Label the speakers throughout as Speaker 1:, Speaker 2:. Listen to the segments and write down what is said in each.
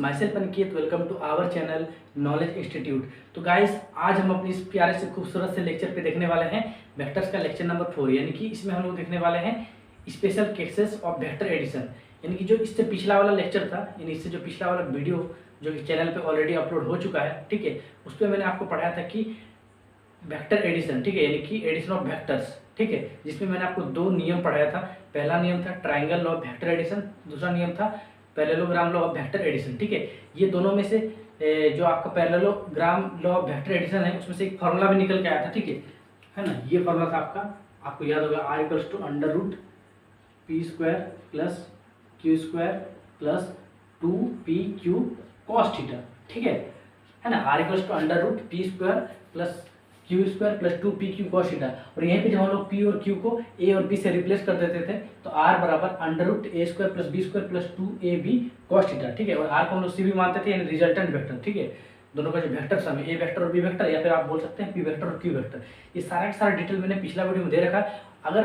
Speaker 1: My self Aniket, welcome to our channel knowledge institute. तो guys, आज हम अपनी इस प्यारे से खूबसूरत से लेक्चर पे देखने वाले हैं वेक्टर्स का लेक्चर नंबर 4, यानी कि इसमें हम लोग देखने वाले हैं special cases of vector addition. यानी कि जो इससे पिछला वाला लेक्चर था, यानी इससे जो पिछला वाला वीडियो जो कि चैनल पे ऑलरेडी अपलोड हो चुका है, ठीक है, उस पर मैंने आपको पढ़ाया था कि वेक्टर एडिशन, ठीक है, यानी कि एडिशन ऑफ वेक्टर्स, ठीक है, जिसमें मैंने आपको दो नियम पढ़ाया था। पहला नियम था triangle law of vector addition, दूसरा नियम था parallelogram law of vector addition, ठीक है। ये दोनों में से जो आपका parallelogram law of vector addition है, उसमें से एक फॉर्मूला भी निकल के आया था, ठीक है ना। ये फॉर्मूला था आपका, आपको याद होगा, r equals to under root P square plus Q square plus 2pq cos theta, ठीक है ना। r equals to under root P square plus Q square plus 2pq cos theta. और यहीं पे जब हम लोग p और q को a और b से रिप्लेस कर देते थे, तो r बराबर under root a square plus b square plus 2ab cos theta, ठीक है। और r को हम लोग c भी मानते थे, यानी रिजल्टेंट वेक्टर, ठीक है। दोनों का जो वेक्टर सम है, a वेक्टर और b वेक्टर, या फिर आप बोल सकते हैं p वेक्टर और q वेक्टर। ये सारा का सारा डिटेल मैंने पिछला वीडियो में दे रखा है। अगर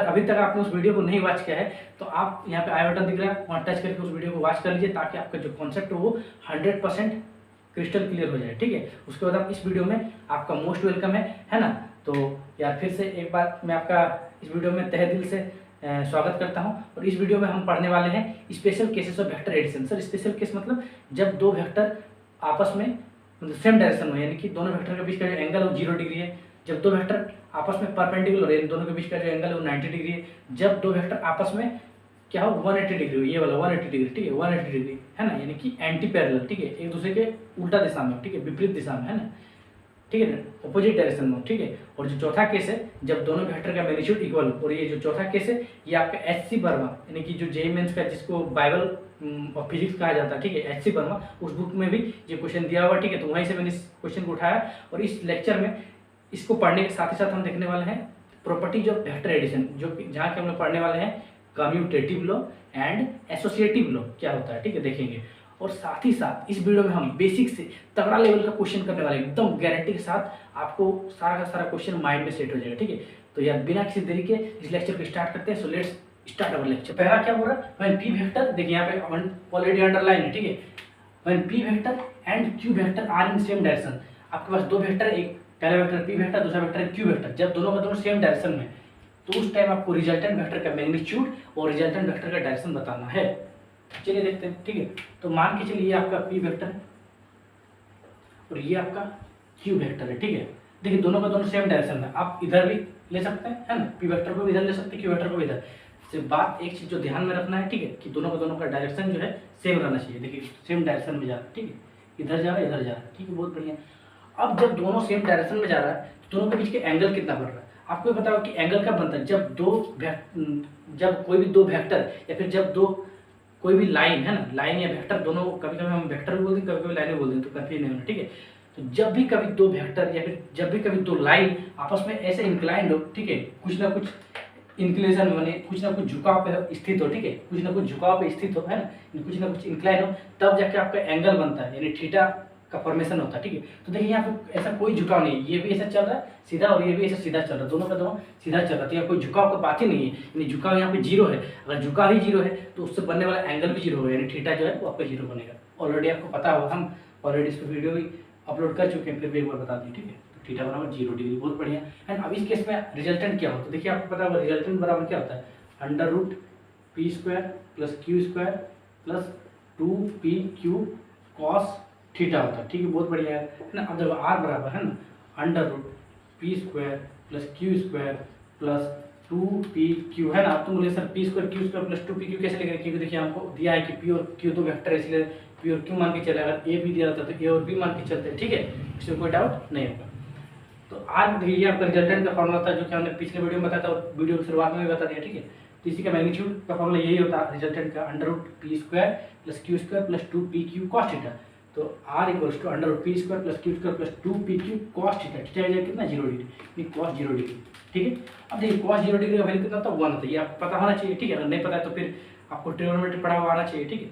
Speaker 1: अभी तक आपने उस वीडियो को नहीं वॉच किया है, तो आप यहाँ पे आई बटन दिख रहा है, वहाँ टच करके उस वीडियो को वॉच कर लीजिए, ताकि आपका जो कॉन्सेप्ट हो वो 100% क्रिस्टल क्लियर हो जाए, ठीक है। उसके बाद आप इस वीडियो में आपका मोस्ट वेलकम है ना। तो यार फिर से एक बार मैं आपका इस वीडियो में तहे दिल से स्वागत करता हूं। और इस वीडियो में हम पढ़ने वाले हैं special cases of vector addition. Sir, special case मतलब जब दो वेक्टर आपस में मतलब सेम डायरेक्शन में, यानी कि दोनों वेक्टर के बीच का जो एंगल है वो 0 डिग्री है। जब दो वेक्टर आपस में परपेंडिकुलर है, दोनों के बीच का जो एंगल है वो 90 डिग्री है। जब दो वेक्टर आपस में क्या हो 180 डिग्री हो, ये वाला 180 डिग्री, ठीक है, 180 डिग्री है ना, यानी कि एंटी पैरेलल, ठीक है, एक दूसरे के उल्टा दिशा में, ठीक है, विपरीत दिशा में, है ना, ठीक है, अपोजिट डायरेक्शन में, ठीक है। और जो चौथा केस है, जब दोनों वेक्टर का मैग्नीट्यूड इक्वल हो। और ये जो चौथा केस है, ये आपका एच.सी. वर्मा, यानी कि जो जेईई मेंस का जिसको बाइबल ऑफ फिजिक्स कहा जाता है, ठीक है, एच.सी. वर्मा, उस बुक में भी ये क्वेश्चन दिया हुआ, ठीक है। तो वहीं से मैंने इस क्वेश्चन को उठाया और इस लेक्चर में इसको पढ़ने के साथ ही साथ हम देखने वाले हैं प्रॉपर्टीज ऑफ वेक्टर एडिशन, जो जहाँ के हम लोग पढ़ने वाले हैं commutative law and associative law क्या होता है, ठीक है, देखेंगे। और साथ ही साथ इस वीडियो में हम बेसिक से तगड़ा लेवल का क्वेश्चन करने वाले हैं, एकदम गारंटी के साथ आपको सारा का सारा क्वेश्चन माइंड में सेट हो जाएगा, ठीक है। तो यार बिना किसी देरी के इस लेक्चर को स्टार्ट करते हैं। So let's start our lecture. पहला क्या हो रहा है, व्हेन पी वेक्टर, देखिए यहाँ पे ऑलरेडी अंडरलाइन है, ठीक है, when p vector and q vector are in same direction. आपके पास दो वेक्टर, एक पहला वेक्टर पी वेक्टर, दूसरा वेक्टर क्यू वेक्टर, जब दोनों का दोनों सेम डायरेक्शन में, तो उस टाइम आपको रिजल्टेंट वेक्टर का मैग्नीट्यूड और रिजल्टेंट वेक्टर का डायरेक्शन बताना है। चलिए देखते हैं, ठीक है। तो मान के चलिए ये आपका पी वेक्टर है और ये आपका क्यू वेक्टर है, ठीक है। देखिए दोनों का दोनों सेम डायरेक्शन में, आप इधर भी ले सकते हैं, है ना, पी वेक्टर को भी इधर ले सकते हैं, क्यू वेक्टर को भी इधर। सिर्फ बात एक चीज जो ध्यान में रखना है, ठीक है, कि दोनों का डायरेक्शन जो है सेम रहना चाहिए। देखिए सेम डायरेक्शन में जा रहा है, ठीक है, इधर जा रहा है, इधर जा रहा है, ठीक है, बहुत बढ़िया। अब जब दोनों सेम डायरेक्शन में जा रहा है, तो दोनों के बीच के एंगल कितना बढ़ रहा है, आपको पता होगा कि एंगल कब बनता है, जब कोई भी दो वेक्टर या फिर जब दो कोई भी लाइन, है ना, लाइन या वेक्टर दोनों, कभी कभी हम वेक्टर भी बोलते हैं, कभी कभी लाइन भी बोलते हैं, तो कंफ्यूज नहीं होना, ठीक है। तो जब भी कभी दो वेक्टर या फिर जब भी कभी दो लाइन आपस में ऐसे इंक्लाइंड हो, ठीक है, कुछ ना कुछ इंक्लिनेशन माने कुछ ना कुछ झुकाव पे स्थित हो, ठीक है, कुछ ना कुछ झुकाव पे स्थित हो, है ना, कुछ ना कुछ इंक्लाइन हो, तब जाके आपका एंगल बनता है, यानी थीटा का फॉर्मेशन होता है, ठीक है। तो देखिए यहाँ पे ऐसा कोई झुकाव नहीं है, ये भी ऐसा चल रहा है सीधा और ये भी ऐसा सीधा चल रहा है, दोनों का दोनों सीधा चल रहा है, तो यहाँ कोई झुकाव का बात ही नहीं है, यानी झुकाव यहाँ पे जीरो है। अगर झुकाव ही जीरो है तो उससे बनने वाला एंगल भी जीरो होगा, यानी थीटा जो है वो आपका जीरो बनेगा। ऑलरेडी आपको पता होगा, हम ऑलरेडी इस पर वीडियो भी अपलोड कर चुके हैं, फिर भी एक बार बता दी, ठीक है। तो थीटा बराबर 0 डिग्री, बहुत बढ़िया। एंड अब इस केस में रिजल्टेंट क्या होता है, देखिए आपको पता होगा रिजल्टेंट बराबर क्या होता है, under root P square plus Q square plus 2pq cos theta होता है, ठीक है, बहुत बढ़िया है ना। अब जब आर बराबर है ना under root P square plus Q square plus 2pq, है ना। आप तुम बोले sir p square q square plus 2pq कैसे लिखेंगे, क्योंकि देखिए हमको दिया है कि पी और क्यू दो वेक्टर है, इसलिए पी और क्यू मान के चले, अगर ए भी दिया रहता तो ए और बी मान के चलते, ठीक है, इसमें कोई डाउट नहीं होगा। तो आज देखिए आपका रिजल्टेंट का फॉर्मूला था, जो कि हमने पिछले वीडियो में बताया था और वीडियो की शुरुआत में भी बता दिया, ठीक है। तो इसी का मैग्नीट्यूड का फॉर्मूला यही होता है रिजल्टेंट का, under root P square plus Q square plus 2pq cos theta. तो r equals to under root P square plus Q square plus 2pq cos theta, theta हो जाएगा कितना 0 डिग्री, यानी कॉस 0 डिग्री, ठीक है। अब देखिए कॉस 0 डिग्री का वैल्यू कितना था 1 होता है, ये आपको पता होना चाहिए, ठीक है। अगर नहीं पता है तो फिर आपको ट्रिग्नोमेट्री पढ़ा हुआ आना चाहिए, ठीक है।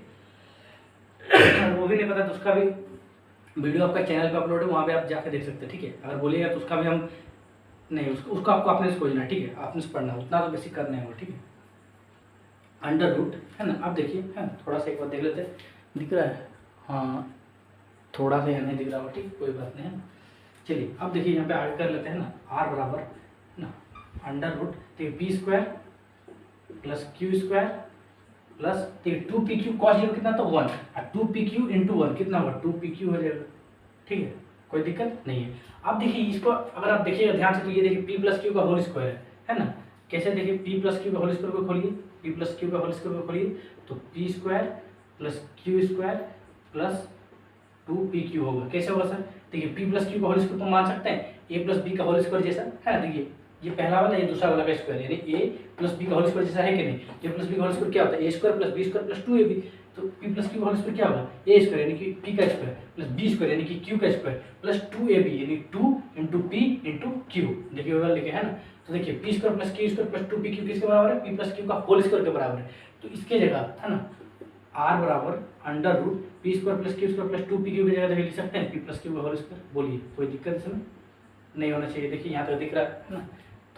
Speaker 1: वो भी नहीं पता तो उसका भी वीडियो आपका चैनल पे अपलोड है, वहाँ पे आप जाकर देख सकते हैं, ठीक है। अगर बोलिएगा तो उसका भी हम नहीं, उसका आपको अपने से खोजना, ठीक है, आपने से पढ़ना, उतना तो बेसिक करना है वो, ठीक है। अंडर रूट है ना, अब देखिए है ना, थोड़ा सा एक बार देख लेते हैं, दिख रहा है? हाँ, थोड़ा सा यहाँ नहीं दिख रहा हो, ठीक, कोई बात नहीं है ना। चलिए अब देखिए यहाँ पे ऐड कर लेते हैं ना, आर बराबर ना अंडर रूट देखिए P square plus Q square plus देखिए 2pq कॉस जीरो कितना था 1 और 2pq इंटू 1 कितना हुआ 2pq हो जाएगा, ठीक है, कोई दिक्कत नहीं है। अब देखिए इसको अगर आप देखिएगा ध्यान से तो ये देखिए p प्लस क्यू का होल स्क्वायर है ना, कैसे देखिए p प्लस क्यू का होल स्क्वायर को खोलिए, p प्लस क्यू का होल स्क्वायर को खोलिए तो p square plus Q square plus 2pq होगा, कैसे होगा सर? देखिए p प्लस क्यू का होल स्क्वायर तो मान सकते हैं a प्लस बी का होल स्क्वायर जैसा है ना, देखिए ये पहला वाला ये दूसरा वाला का स्क्वायर यानी a प्लस बी का होल स्क्वायर जैसा है कि नहीं? a प्लस बी का होल स्क्वायर क्या होता है? a square plus b square plus 2ab, तो p प्लस क्यू का होल स्क्वायर क्या होगा? a स्क्वायर यानी कि p का स्क्वायर प्लस b स्क्वायर यानी कि q का स्क्वायर प्लस 2ab यानी 2 इंटू p इंटू q, देखिए होगा लिखे है ना। तो देखिए p square plus q square plus 2pq किसके बराबर है? p प्लस q का होल स्क्वायर के बराबर है। तो इसके जगह है ना r बराबर under root P square plus Q square plus 2pq की जगह लिख सकते हैं p प्लस क्यू का होल स्क्वायर। बोलिए कोई दिक्कत इसमें नहीं होना चाहिए। देखिए यहाँ तक दिख रहा है ना,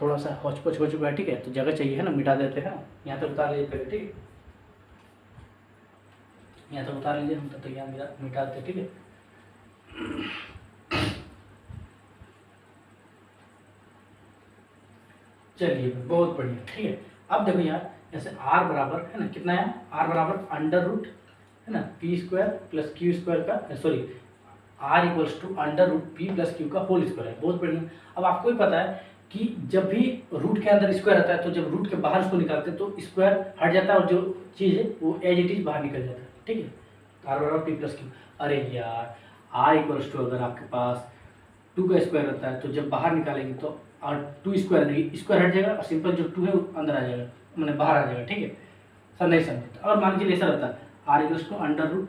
Speaker 1: थोड़ा सा हौच पौच हो चुका है, ठीक है, तो जगह चाहिए है ना, मिटा देते हैं, यहाँ तक उतार लीजिए पहले, ठीक है, यहाँ तक उतार लीजिए, हम तब तक यहाँ मिटा देते, ठीक है। चलिए बहुत बढ़िया, ठीक है। अब देखो यहाँ जैसे r बराबर है ना कितना है, r बराबर अंडर रूट है ना P square plus Q square का sorry r equals to under root P plus Q का होल स्क्वायर है, बहुत बढ़िया। अब आपको भी पता है कि जब भी रूट के अंदर स्क्वायर रहता है तो जब रूट के बाहर उसको निकालते हैं तो स्क्वायर हट जाता है और जो चीज़ है वो एज इट इज बाहर निकल जाता है, ठीक है। r बराबर पी प्लस क्यू, अरे यार r इक्वल्स टू अगर आपके पास 2 का स्क्वायर रहता है तो जब बाहर निकालेंगे तो और 2 स्क्वायर नहीं स्क्वायर हट जाएगा और सिंपल जो 2 है वो अंदर आ जाएगा, मैंने बाहर आ जाएगा, ठीक है सर, नहीं समझते। और मान लीजिए ऐसा रहता है r equals to under root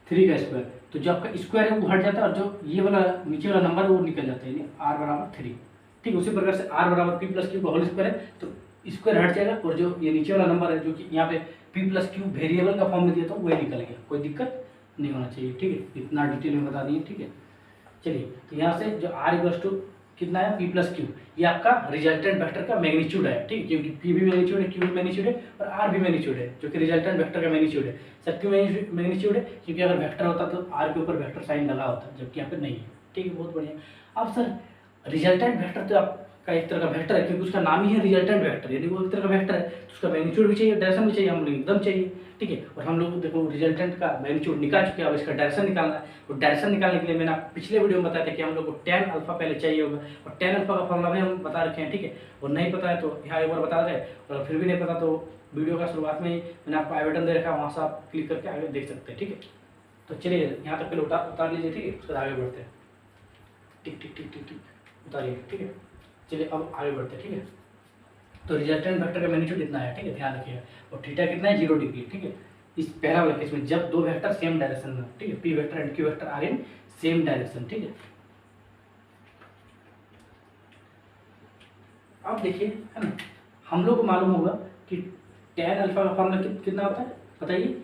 Speaker 1: 3 का स्क्वायर, तो जो आपका स्क्वायर है वो हट जाता है और जो ये वाला नीचे वाला नंबर है वो निकल जाता है, यानी r बराबर 3, ठीक है। उसी प्रकार से r बराबर p प्लस क्यू का होल स्क्वायर है तो स्क्वायर हट जाएगा और जो ये नीचे वाला नंबर है जो कि यहाँ पे p प्लस क्यू वेरिएबल का फॉर्म में दिया था वही निकल गया, कोई दिक्कत नहीं होना चाहिए, ठीक है, इतना डिटेल में बता दिए, ठीक है। चलिए तो यहाँ से जो r इक्वल्स टू कितना है p प्लस क्यू, ये आपका रिजल्टेंट वेक्टर का मैग्नीट्यूड है, ठीक है, क्योंकि p भी मैग्नीट्यूड है, q भी मैग्नीट्यूड है और r भी मैग्नीट्यूड है, जो कि रिजल्टेंट वेक्टर का मैग्नीट्यूड है। सर क्यों मैग्नीट्यूड है? क्योंकि अगर वेक्टर होता तो r के ऊपर वेक्टर साइन लगा होता, जबकि यहाँ पे नहीं है, ठीक है, बहुत बढ़िया। अब सर रिजल्टेंट वेक्टर तो आपका एक तरह का वेक्टर है क्योंकि उसका नाम ही है रिजल्टेंट वेक्टर, यदि वो एक तरह का वेक्टर है तो उसका मैग्नीट्यूड भी चाहिए, डायरेक्शन भी चाहिए, हम लोग एकदम चाहिए, ठीक है। और हम लोग देखो रिजल्टेंट का मैग्नीट्यूड निकाल चुके हैं, अब इसका डायरेक्शन निकालना है। तो डायरेक्शन निकालने के लिए मैंने पिछले वीडियो में बताया था कि हम लोग को tan अल्फा पहले चाहिए होगा और tan अल्फा का फॉर्मूला भी हम बता रखे हैं, ठीक है। और नहीं पता है तो यहाँ एक बार बता रहे, और फिर भी नहीं पता तो वीडियो का शुरुआत में ही मैंने आपको आई बटन दे रखा है, वहाँ से आप क्लिक करके आगे देख सकते हैं, ठीक है। तो चलिए यहाँ तक पहले उतार लीजिए, ठीक है, उसके बाद आगे बढ़ते हैं, टिक टिक टिक टिक टिक उतारिए, ठीक है। चलिए अब आगे बढ़ते हैं, ठीक है। तो रिजल्टेंट वेक्टर का मैग्नीट्यूड इतना है, ठीक है, ध्यान रखिएगा। और थीटा कितना है 0 डिग्री, ठीक है। इस पहला वाला केस में जब दो वेक्टर सेम डायरेक्शन में, ठीक है, p vector and q vector are in same direction, ठीक है। अब देखिए है ना, हम लोग को मालूम होगा कि tan अल्फा का फॉर्मूला कितना होता है बताइए,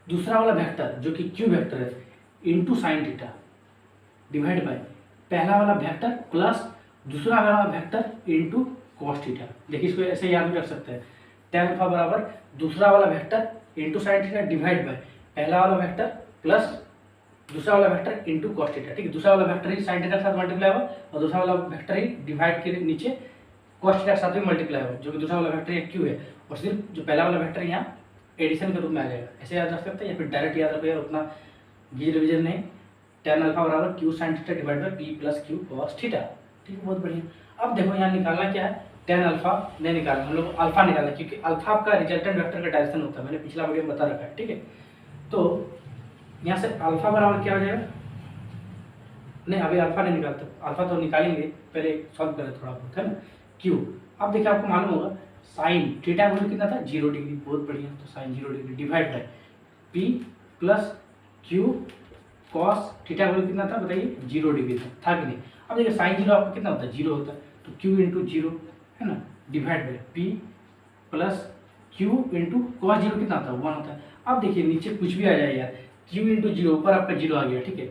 Speaker 1: दूसरा वाला वेक्टर जो कि क्यू वेक्टर है into sine theta divide by पहला वाला वेक्टर प्लस दूसरा वाला वेक्टर इंटू कॉस थीटा। देखिए इसको ऐसे याद भी रख सकते हैं, tan अल्फा बराबर दूसरा वाला vector into sine theta divide by पहला वाला वेक्टर प्लस दूसरा वाला वेक्टर इंटू कॉस थीटा, ठीक है। दूसरा वाला वेक्टर ही साइन थीटा के साथ मल्टीप्लाई होगा और दूसरा वाला वेक्टर ही डिवाइड के नीचे कॉस थीटा के साथ भी मल्टीप्लाई होगा, जो कि दूसरा वाला वेक्टर क्यू है, और सिर्फ जो पहला वाला वेक्टर यहाँ एडिशन के रूप में आ जाएगा, ऐसे याद रख सकते हैं या फिर डायरेक्ट याद रखिएगा, उतना गी रिविजन नहीं। tan अल्फा बराबर Q sine theta divide by p plus q cos theta, ठीक है, बहुत बढ़िया। अब देखो यहाँ निकालना क्या है, tan अल्फा नहीं निकालना, हम लोग अल्फा निकालना, क्योंकि अल्फा का रिजल्टेंट वेक्टर का डायरेक्शन होता है, मैंने पिछला वीडियो में बता रखा है, ठीक है। तो यहाँ से अल्फा बराबर क्या हो जाएगा, नहीं अभी अल्फा नहीं निकालते, अल्फा तो निकालेंगे, पहले सॉल्व करें थोड़ा बहुत, है ना। क्यू, अब देखिए आपको मालूम होगा साइन थीटा वैल्यू कितना था 0 डिग्री, बहुत बढ़िया। तो sine 0 degree divide by p plus q cos theta value कितना था बताइए 0 डिग्री था कि नहीं। अब देखिए साइन 0 आपका कितना होता है 0 होता है, तो क्यू इंटू 0 है ना divide by p plus Q into cos 0 कितना होता है 1 होता है। अब देखिए नीचे कुछ भी आ जाए यार, क्यू इंटू 0 ऊपर आपका 0 आ गया, ठीक है,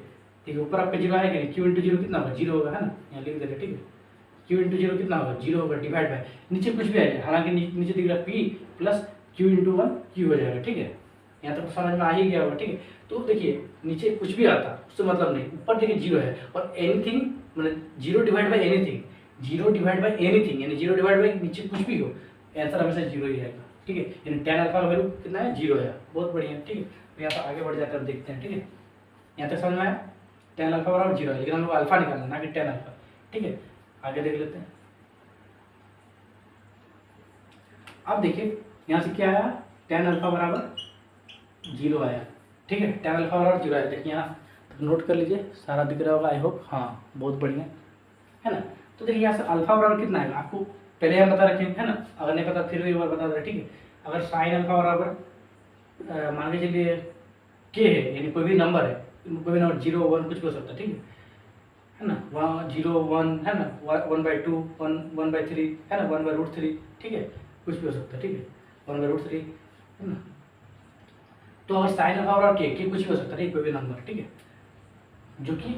Speaker 1: ठीक है, ऊपर आपका 0 आया कि नहीं, क्यू इंटू 0 कितना होगा 0 होगा, है ना, यहाँ लिख देते, ठीक है, क्यू इंटू 0 कितना होगा 0 होगा डिवाइड बाय नीचे कुछ भी आ जाए, हालांकि नीचे दिख रहा है P plus Q into 1 Q हो जाएगा, ठीक है। यहाँ तक तो समझ में आ ही गया होगा, ठीक है। तो देखिए नीचे कुछ भी आता उससे मतलब नहीं, ऊपर देखिए जीरो है, और एनीथिंग मतलब zero divide by anything, zero divide by anything यानी जीरो डिवाइड बाई नीचे कुछ भी हो, आंसर हमेशा जीरो ही आएगा, ठीक है। यानी tan अल्फा का वैल्यू कितना है, जीरो है, बहुत बढ़िया, ठीक है। तो यहाँ पर आगे बढ़ जाकर देखते हैं, ठीक है। यहाँ तक समझ में आया, tan अल्फा बराबर जीरो है, लेकिन हम लोग अल्फा निकालना ना कि tan अल्फा, ठीक है। आगे देख लेते हैं। अब देखिए यहाँ से क्या आया, tan अल्फा बराबर जीरो आया, ठीक है। tan अल्फा बराबर जीरो आया, देखिए यहाँ नोट कर लीजिए, सारा दिख रहा होगा आई होप, हाँ बहुत बढ़िया है ना। तो देखिए यहाँ से अल्फा बराबर कितना आएगा, आपको पहले हम बता रखे हैं, है ना, अगर नहीं पता फिर भी एक बार बता दें, ठीक है। अगर साइन अल्फा बराबर मान के चलिए के है, यानी कोई भी नंबर है, कोई भी नंबर जीरो वन कुछ भी हो सकता है, ठीक है ना, वहाँ जीरो वन है ना, 1/2 1/3 है ना, 1/√3, ठीक है, कुछ भी हो सकता है, ठीक है, 1/√3 है ना। तो अगर साइन अल्फा बराबर के कुछ भी हो सकता है, कोई भी नंबर, ठीक है, जो कि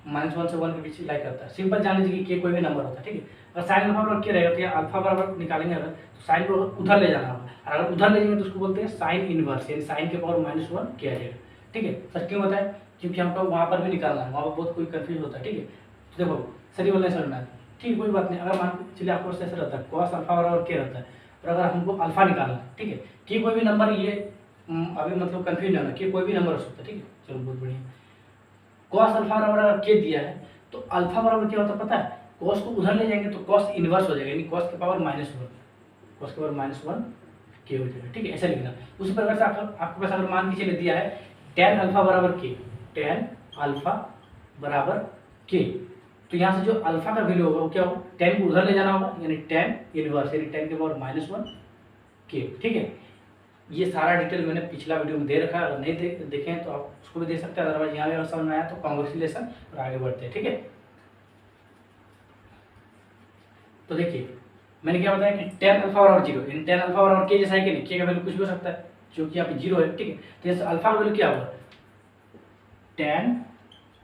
Speaker 1: -1 से 1 के बीच लाई करता है। सिंपल जान लीजिए कि के कोई भी नंबर होता है, ठीक है। अगर साइन अल्फा बराबर के रहेगा तो यहाँ अल्फा बराबर निकालेंगे अगर, तो साइन को उधर ले जाना होगा, और अगर उधर ले जाएंगे तो उसको बोलते हैं साइन इनवर्स, यानी साइन के पावर -1 के आ जाएगा, ठीक है। सर क्यों होता है, क्योंकि हमको वहाँ पर भी निकालना है, वहाँ पर बहुत कोई कन्फ्यूज होता है, ठीक है। तो देखो सही बोलने समझना है, ठीक है, कोई बात नहीं। अगर मान चलिए आपको ऐसा रहता है कॉस अल्फा बराबर के रहता है, और अगर हमको अल्फा निकालना है, ठीक है, कि कोई भी नंबर, ये अभी मतलब कन्फ्यूज नहीं होना कि कोई भी नंबर हो सकता है, ठीक है। चलो बहुत बढ़िया। कॉस अल्फा बराबर अगर के दिया है तो अल्फा बराबर क्या होता है पता है, कॉस को उधर ले जाएंगे तो कॉस इनवर्स हो जाएगा, यानी कॉस के पावर -1, कॉस के पावर -1 के हो जाएगा, ठीक है, ऐसा लिखना। उसी प्रकार से आपके पास अगर मान के चले दिया है tan अल्फा बराबर के, tan अल्फा बराबर के, तो यहाँ से जो अल्फा का वैल्यू होगा वो क्या होगा, tan को उधर ले जाना होगा, यानी tan इनवर्स, यानी tan के पावर -1 के, ठीक है। ये सारा डिटेल मैंने पिछला वीडियो में दे रखा है, अगर नहीं देखें तो आप उसको भी दे सकते हैं, अदरवाइज यहाँ भी समझ में आया तो कांग्रेचुलेसन, और आगे बढ़ते हैं, ठीक है। तो देखिए मैंने क्या बताया कि tan अल्फा बराबर जीरो, यानी tan अल्फा बराबर के जैसा है कि नहीं, के का वैल्यू कुछ भी हो सकता है, जो कि यहाँ पे जीरो है, ठीक है। तो जैसे अल्फा का वैल्यू क्या होगा, tan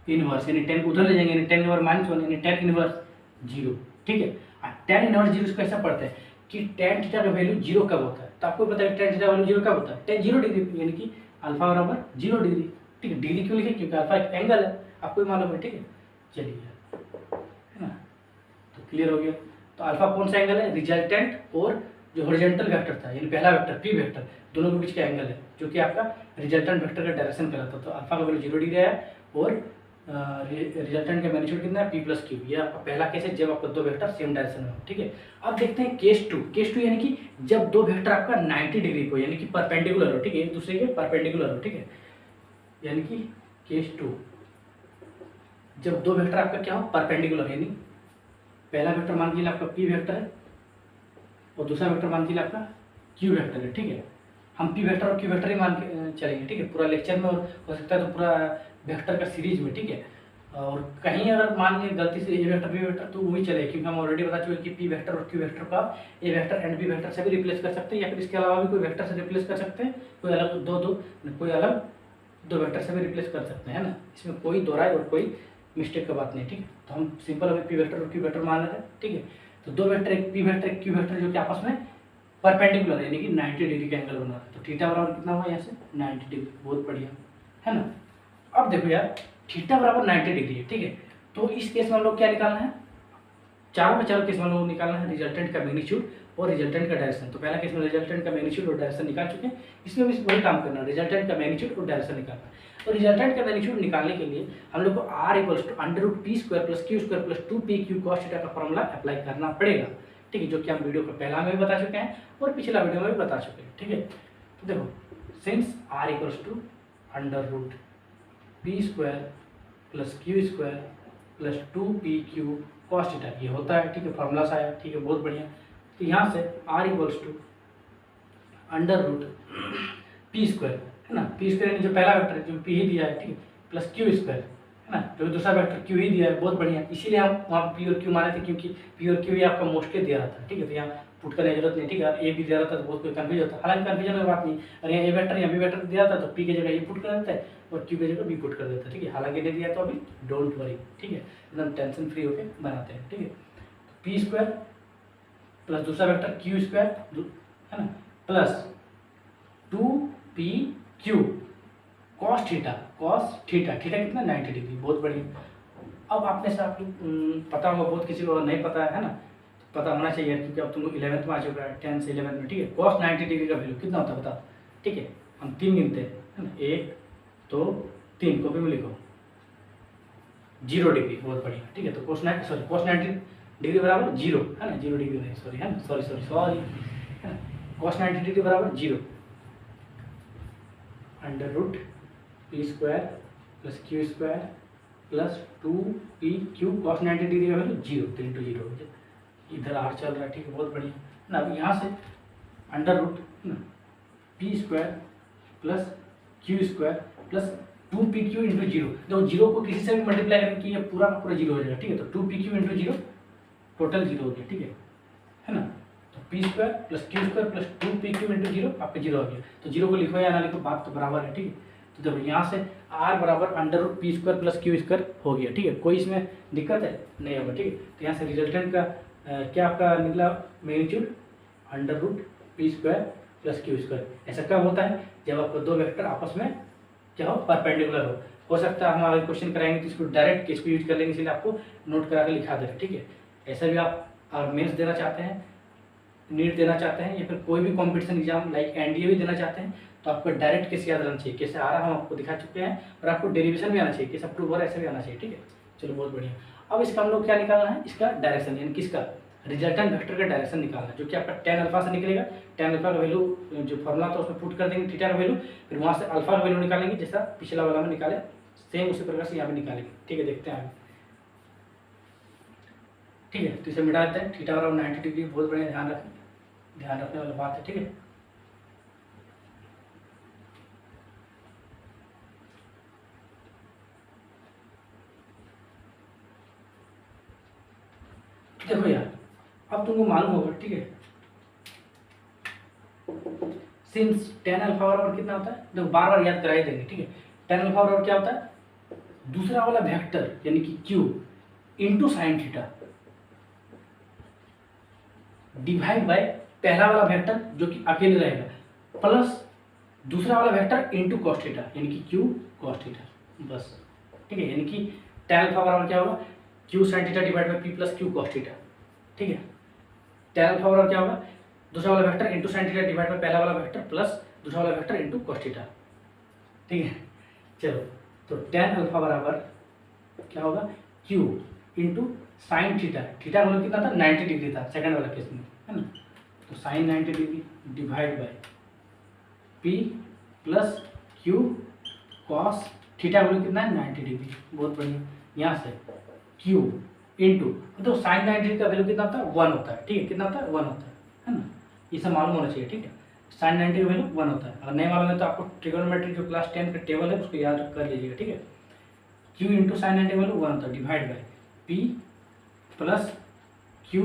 Speaker 1: इनवर्स, यानी tan को उधर ले जाएंगे, यानी tan के पावर -1, यानी tan इनवर्स जीरो, ठीक है। और tan इनवर्स जीरो इसको ऐसा पढ़ते हैं कि tan थीटा का वैल्यू जीरो कब होता है, तो आपको पता है tan थीटा का वैल्यू जीरो कब होता है, tan 0 डिग्री, यानी कि अल्फा बराबर 0 डिग्री, ठीक है। डिग्री क्यों लिखे, क्योंकि अल्फा एक एंगल है, आपको भी मालूम है, ठीक है। चलिए है ना, तो क्लियर हो गया। तो अल्फा कौन सा एंगल है, रिजल्टेंट और जो हॉरिजॉन्टल वेक्टर था, यानी पहला वेक्टर पी वेक्टर, दोनों के बीच का एंगल है, जो कि आपका रिजल्टेंट वेक्टर का डायरेक्शन कहलाता है। तो अल्फा का वैल्यू 0 डिग्री है, और रिजल्टेंट का मैग्नीट्यूड कितना है, p+q। ये आपका पहला केस है जब आपका दो वेक्टर सेम डायरेक्शन में हो, ठीक है। अब देखते हैं केस टू यानी कि जब दो वेक्टर आपका 90 डिग्री को, यानी कि परपेंडिकुलर हो, ठीक है, एक दूसरे के परपेंडिकुलर हो, ठीक है, यानी कि केस 2 जब दो वेक्टर आपका क्या हो, परपेंडिकुलर, यानी पहला वेक्टर मान लीजिए आपका p वेक्टर है, और दूसरा वेक्टर मान लीजिए आपका q वेक्टर है, ठीक है। हम p वेक्टर और q वेक्टर ही मान के चलेंगे, ठीक है, पूरा लेक्चर में, और हो सकता है तो पूरा वेक्टर का सीरीज में, ठीक है। और कहीं अगर मान लीजिए गलती से ए वेक्टर बी वेक्टर तो वही चलेगा, क्योंकि हम ऑलरेडी बता चुके कि पी वेक्टर और क्यू वेक्टर का ए वेक्टर एंड बी वेक्टर से भी रिप्लेस कर सकते हैं, या फिर इसके अलावा भी कोई वेक्टर से रिप्लेस कर सकते हैं, कोई अलग कोई अलग दो वेक्टर से भी रिप्लेस कर सकते हैं, है ना। इसमें कोई दोहराए और कोई मिस्टेक का बात नहीं, ठीक है। तो हम सिंपल अभी पी वेक्टर और क्यू वेक्टर मान रहे हैं, ठीक है। तो दो वेक्टर, एक पी वेक्टर एक क्यू वेक्टर, जो कि आपस में परपेंडिकुलर है, यानी कि 90 डिग्री का एंगल बना रहा है। तो थीटा बराबर कितना हुआ यहाँ से 90 डिग्री, बहुत बढ़िया है ना। अब देखो यार थीटा बराबर 90 डिग्री है, ठीक है। तो इस केस में हम लोग क्या निकालना है, चारों के चारों केस में हम लोग निकालना है रिजल्टेंट का मैग्नीट्यूड और रिजल्टेंट का डायरेक्शन। तो पहला केस में रिजल्टेंट का मैग्नीट्यूड और डायरेक्शन निकाल चुके हैं, इसमें भी वही काम करना है, रिजल्टेंट का मैग्नीट्यूड और डायरेक्शन निकालना है। तो रिजल्टेंट का मैग्नीट्यूड निकालने के लिए हम लोग को r = √p² + q² + 2pq cos θ का फॉर्मूला अप्लाई करना पड़ेगा, ठीक है, जो कि हम वीडियो के पहला में भी बता चुके हैं और पिछला वीडियो में भी बता चुके हैं, ठीक है। तो देखो since r = √p² + q² + 2pq cos θ ये होता है, ठीक है, फॉर्मूला सा है, ठीक है, बहुत बढ़िया। तो यहाँ से r √p² है ना, p² यानी जो पहला वेक्टर है जो p ही दिया है, ठीक है, प्लस q² है ना, जो दूसरा वेक्टर q ही दिया है, बहुत बढ़िया। इसीलिए हम वहाँ p और q माने थे, क्योंकि p और q ही आपका मोस्टली दिया रहा था, ठीक है। तो यहाँ पुट करने की जरूरत नहीं, ठीक है। a भी दिया रहता तो बहुत कोई कन्फ्यूज होता, हालांकि कन्फ्यूजन की बात नहीं। अगर यहाँ a वेक्टर यहाँ b वेक्टर दिया था तो p की जगह ये पुट कर देता है और q की जगह b पुट कर देता है, ठीक है। हालांकि नहीं दिया तो अभी डोंट वरी, ठीक है, एकदम टेंशन फ्री होकर बनाते हैं, ठीक है। p² प्लस दूसरा वेक्टर q² है ना, plus 2pq Q cos theta, cos theta, theta कितना 90 डिग्री, बहुत बढ़िया। अब आपने से आप पता होगा, बहुत किसी को नहीं पता है ना, पता होना चाहिए क्योंकि अब तुमको 11th में आ चुका है, 10 से 11th में, ठीक है। कॉस 90 डिग्री का वैल्यू कितना होता है बताओ, ठीक है। हम 3 गिनते हैं, है ना, 1 2 3, कॉपी में लिखो 0 डिग्री, बहुत बढ़िया, ठीक है। तो कॉस 90 डिग्री बराबर 0, है ना, 0 डिग्री नहीं, सॉरी, है ना, सॉरी, है ना। कॉस 90 डिग्री बराबर 0, under root P square plus Q square plus 2pq, cos 90 degree का वैल्यू 0, 3 to 0 हो जाए। इधर आर चल रहा है, ठीक है, बहुत बढ़िया ना। अब यहाँ से under root P square plus Q square plus 2pq into 0, देखो 0 को किसी से भी मल्टीप्लाई करेंगे कि ये पूरा का पूरा 0 हो जाएगा, ठीक है। तो 2pq इंटू 0 टोटल 0 हो गया, ठीक है ना। तो P square plus Q square plus 2pq into 0 आपका 0 हो गया। तो 0 को लिखो या ना लिखो, बात तो बराबर है, ठीक है। तो देखो यहाँ से r बराबर under root P square plus Q square हो गया, ठीक है। कोई इसमें दिक्कत है नहीं होगा, ठीक है। तो यहाँ से रिजल्टेंट का क्या आपका निकला magnitude, under root P square plus Q square. ऐसा कब होता है, जब आपको दो वेक्टर आपस में क्या हो, परपेंडिकुलर हो सकता है। हम अगर क्वेश्चन कराएंगे तो इसको डायरेक्ट केस को यूज कर लेंगे, इसलिए आपको नोट करा के लिखा दे रहे, ठीक है। ऐसा भी आप अगर मेंस देना चाहते हैं, नीट देना चाहते हैं, या फिर कोई भी कॉम्पिटिशन एग्जाम लाइक एनडीए भी देना चाहते हैं, तो आपको डायरेक्ट केस याद रहना चाहिए, कैसे आ रहा है हम आपको दिखा चुके हैं, और आपको डेरिवेशन भी आना चाहिए, केस अप्रूव हो रहा है ऐसे भी आना चाहिए, ठीक है। चलो बहुत बढ़िया। अब इसका हम लोग क्या निकालना है, इसका डायरेक्शन, यानी किसका, रिजल्टेंट वेक्टर का डायरेक्शन निकालना है, जो कि आपका tan अल्फा से निकलेगा। tan अल्फा का वैल्यू जो फॉर्मूला था उसमें पुट कर देंगे थीटा का वैल्यू, फिर वहाँ से अल्फा का वैल्यू निकालेंगे, जैसा पिछला वाला में निकाले सेम उसी प्रकार से यहाँ पे निकालेंगे, ठीक है। देखते हैं आगे, ठीक है। तो इसे मिटा देते हैं, थीटा बराबर 90 डिग्री, बहुत बढ़िया, ध्यान रखने वाली बात है, ठीक है। देखो यार, अब तुमको मालूम होगा, ठीक है, सिंस tan अल्फा बराबर कितना होता है, देखो बार बार याद कराई देंगे, ठीक है। tan अल्फा बराबर क्या होता है, दूसरा वाला वेक्टर यानी कि q into sine theta divide by पहला वाला वेक्टर जो कि अकेले रहेगा, प्लस दूसरा वाला वेक्टर इंटू कॉस थीटा यानी कि q कॉस थीटा, बस, ठीक है। यानी कि tan अल्फा बराबर क्या होगा, q sign theta divide by p plus q cos theta, ठीक है। tan अल्फा बराबर क्या होगा, दूसरा वाला vector into sine theta divide by पहला वाला वेक्टर प्लस दूसरा वाला वेक्टर इंटू कॉस थीटा, ठीक है। चलो, तो tan अल्फा बराबर क्या होगा, q into sine theta, theta मतलब कितना था, 90 डिग्री था सेकंड वाला केस में, है ना। तो sine 90 degree divide by p plus q cos theta मतलब कितना है, 90 डिग्री, बहुत बढ़िया। यहाँ से q इंटू, तो साइन 90 डिग्री का वैल्यू कितना होता है, 1 होता है, ठीक है। कितना होता है, 1 होता है ना। ये सब मालूम होना चाहिए, ठीक है। साइन 90 का वैल्यू 1 होता है, अगर नहीं मालूम है तो आपको ट्रिगोनोमेट्री जो क्लास 10 का टेबल है उसको याद कर लीजिएगा, ठीक है। q इंटू साइन 90 वैल्यू 1 होता है divide by p plus q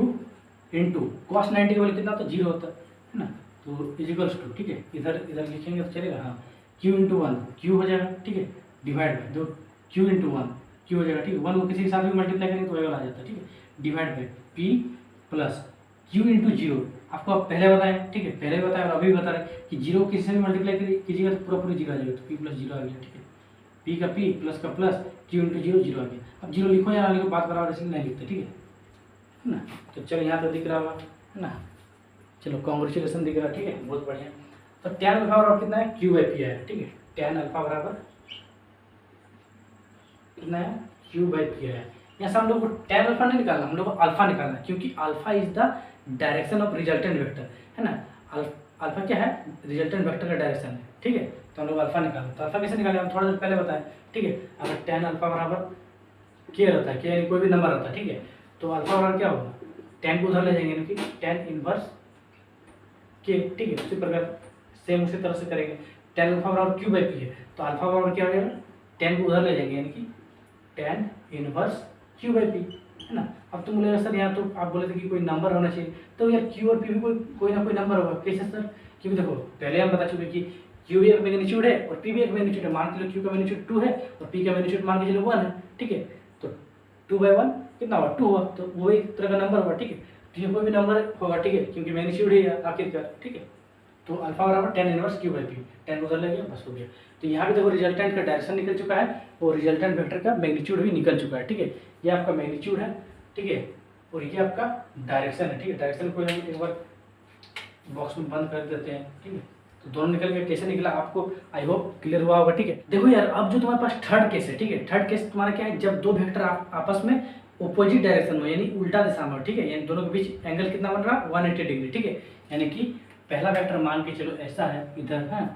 Speaker 1: into cos 90 का वैल्यू कितना होता है, 0 होता है ना। तो इजिकल्स टू, ठीक है, इधर इधर लिखेंगे तो चलेगा, हाँ, q इंटू 1 q हो जाएगा, ठीक है, डिवाइड बाय दो q इंटू 1 q हो जाएगा, ठीक है। 1 को किसी के साथ भी मल्टीप्लाई करेंगे तो वही वाला आ जाता है, ठीक है, divide by p plus q into 0, आपको आप पहले बताएं, ठीक है, पहले बताया और अभी बता रहे कि 0 किसी से भी मल्टीप्लाई कीजिएगा तो पूरा पूरा 0 आ जाएगा, तो p प्लस 0 आ गया, ठीक है। p का p प्लस का प्लस q इंटू 0 0 आ गया। अब 0 लिखो या ना लिखो, बात बराबर इसलिए नहीं लिखते, ठीक है ना। तो चलो यहाँ तो दिख रहा होगा, है ना, चलो कॉन्ग्रेचुलेसन दिख रहा है, ठीक है, बहुत बढ़िया। तो tan अल्फा बराबर कितना है, q बाई पी है, ठीक है। tan अल्फा बराबर कितना है, q बाई पी है। यहाँ से हम लोग को tan अल्फा नहीं निकालना, हम लोग को अल्फा निकालना है, क्योंकि alpha is the direction of resultant vector, है ना। अल्फा क्या है, रिजल्टेंट वेक्टर का डायरेक्शन है, ठीक है। तो हम लोग अल्फा निकालें, तो अल्फा कैसे निकालें, हम थोड़ा देर पहले बताएं, ठीक है। अगर tan अल्फा बराबर k रहता है, k यानी कोई भी नंबर रहता है, ठीक है, तो अल्फा बराबर क्या होगा, tan को उधर ले जाएंगे, यानी कि tan इनवर्स k, ठीक है। उसी प्रकार सेम उसी तरह से करेंगे, tan अल्फा बराबर q बाई पी है, तो अल्फा बराबर क्या हो जाएगा, tan को उधर ले जाएंगे, यानी कि tan inverse q by P, है ना। अब तुम बोलेगा सर यहाँ तो आप बोले थे कि कोई नंबर होना चाहिए, तो यार q और p भी कोई ना कोई नंबर होगा, कैसे सर, क्योंकि देखो पहले हम बता चुके कि q भी एक मैग्नीट्यूड है और p भी एक मैग्नीट्यूड है, मान के चलो q का मैग्नीट्यूड 2 है और p का मैग्नीट्यूड मान के चलो 1 है, ठीक है। तो 2 बाई 1 कितना होगा, 2 होगा, तो वो एक तरह का नंबर होगा, ठीक है। तो ये कोई भी नंबर होगा, ठीक है, क्योंकि मैग्नीट्यूड ही है आखिरकार, ठीक है। तो अल्फा बराबर tan inverse Q by P, tan उधर ले गया, बस हो गया। तो यहाँ भी देखो रिजल्टेंट का डायरेक्शन निकल चुका है और रिजल्टेंट वेक्टर का मैग्नीट्यूड भी निकल चुका है, ठीक है। ये आपका मैग्नीट्यूड है, ठीक है, और ये आपका डायरेक्शन है, ठीक है। डायरेक्शन को हम एक बार बॉक्स में बंद कर देते हैं, ठीक है। तो दोनों निकल गए, कैसे निकला आपको आई होप क्लियर हुआ होगा, ठीक है। देखो यार, अब जो तुम्हारे पास थर्ड केस है, ठीक है, थर्ड केस तुम्हारा क्या है, जब दो वेक्टर आपस में ऑपोजिट डायरेक्शन में यानी उल्टा दिशा में, ठीक है, यानी दोनों के बीच एंगल कितना बन रहा है 180 डिग्री, ठीक है। यानी कि पहला वेक्टर मान के चलो ऐसा है इधर है,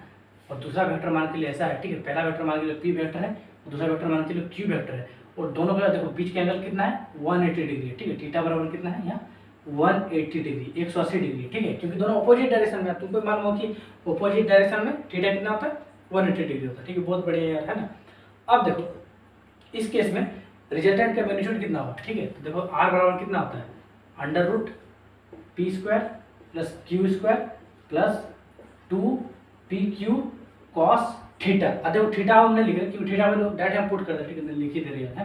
Speaker 1: और दूसरा वेक्टर मान के लिए ऐसा है, ठीक है। पहला वेक्टर मान के लिए पी वेक्टर है और दूसरा वेक्टर मान के लिए क्यू वेक्टर है, और दोनों का देखो बीच का एंगल कितना है 180 डिग्री, ठीक है। थीटा बराबर कितना है यहाँ 180 डिग्री, 180 डिग्री, ठीक है, क्योंकि दोनों अपोजिट डायरेक्शन में। तुमको मालूम हो कि अपोजिट डायरेक्शन में थीटा कितना होता है 180 डिग्री होता है, ठीक है। बहुत बढ़िया यार, है ना। अब देखो इस केस में रिजल्टेंट का मैग्नीट्यूड कितना होगा, ठीक है। तो देखो आर बराबर कितना होता है under root P square plus Q square plus 2pq cos theta. अब देखो थीटा हमने लिखा क्योंकि थीटा में डायरेक्ट हम पुट कर दे, ठीक है, लिख ही दे रही है ना,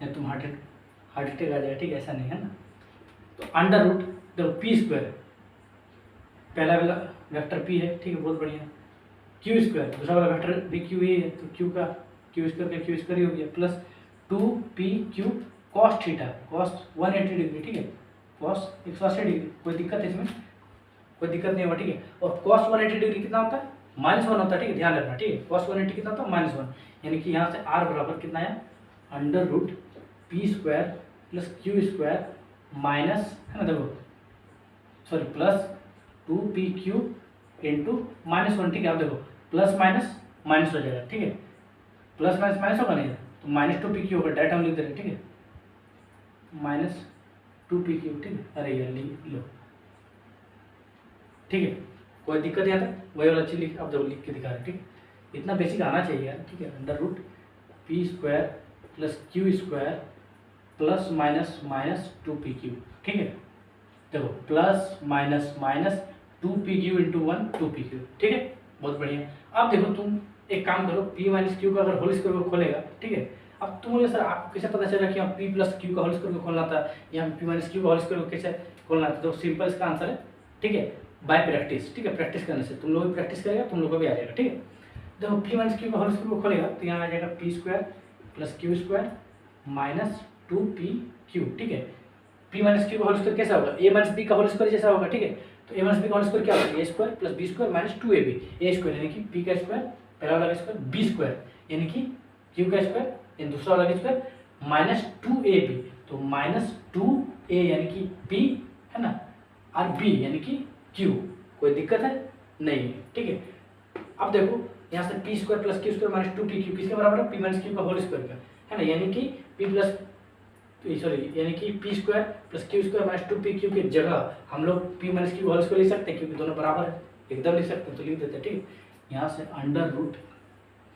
Speaker 1: नहीं तुम हार्ट अटैक आ जाएगा, ठीक है, ऐसा नहीं है ना। तो अंडर रूट देखो पी स्क्वायर, पहला वाला वेक्टर पी है, ठीक है, बहुत बढ़िया। क्यू स्क्वायर दूसरा वाला वेक्टर भी क्यू ही है, तो क्यू स्क्वायर का क्यू स्क्वायर ही हो गया, plus 2pq cos theta, cos 180 degree, ठीक है, कॉस 180 डिग्री। कोई दिक्कत है इसमें? कोई दिक्कत नहीं होगा, ठीक है। और कॉस 180 डिग्री कितना होता है -1 होता है, ठीक है, ध्यान रखना, ठीक है। कॉस 180 कितना होता है -1, यानी कि यहाँ से आर बराबर कितना है under root P square plus Q square minus, है ना, देखो सॉरी प्लस 2pq इंटू -1, ठीक है। अब देखो प्लस माइनस माइनस हो जाएगा, ठीक है, प्लस माइनस माइनस होगा नहीं, तो -2pq होगा, डायरेक्ट हम लिख दे रहे हैं, ठीक है, -2pq, ठीक है। अरे यार लिख लो, ठीक है, कोई दिक्कत यहाँ तक वही वाला चीज लिख, अब देखो लिख के दिखा रहे हैं, ठीक है। इतना बेसिक आना चाहिए यार, ठीक है। Under root P square plus Q square plus minus minus 2pq, ठीक है। देखो plus minus minus 2pq into 1 2pq, ठीक है, बहुत बढ़िया। अब देखो तुम एक काम करो, p माइनस क्यू का अगर होल स्क्वायर को खोलेगा, ठीक है। अब तुम बोले सर आपको कैसे पता चला कि यहाँ p प्लस क्यू का होल स्क्वायर को खोलना था, यहाँ p माइनस क्यू का होल स्क्वायर को कैसे खोलना था? तो सिंपल इसका आंसर है, ठीक है, बाय प्रैक्टिस, ठीक है। प्रैक्टिस करने से तुम लोग भी प्रैक्टिस करेगा, तुम लोग को भी आ जाएगा, ठीक है। देखो p माइनस क्यू का होल स्क्वायर को खोलेगा तो यहाँ आ जाएगा p square plus Q square minus 2pq, ठीक है। p माइनस क्यू का होल स्क्वायर कैसा होगा a माइनस b का होल स्क्वायर जैसा होगा, ठीक है। तो a माइनस b का होल स्क्वायर क्या होगा a square plus b square minus 2ab, a square यानी कि p का स्क्वायर पहला वाला स्क्वायर b स्क्वायर यानी कि q का स्क्वायर यानी दूसरा वाला स्क्वायर माइनस 2ab, तो माइनस 2a यानी कि p, है ना, और b यानी कि q। कोई दिक्कत है नहीं है, ठीक है। अब देखो यहाँ से P square plus Q square minus 2pq किसके बराबर है p माइनस क्यू का होल स्क्वायर का, है ना, यानी कि p प्लस सॉरी यानी कि p square plus Q square minus 2pq की जगह हम लोग p minus q whole square लिख सकते हैं, क्योंकि दोनों बराबर है, एकदम लिख सकते हैं, तो लिख देते हैं, ठीक है। यहाँ से under root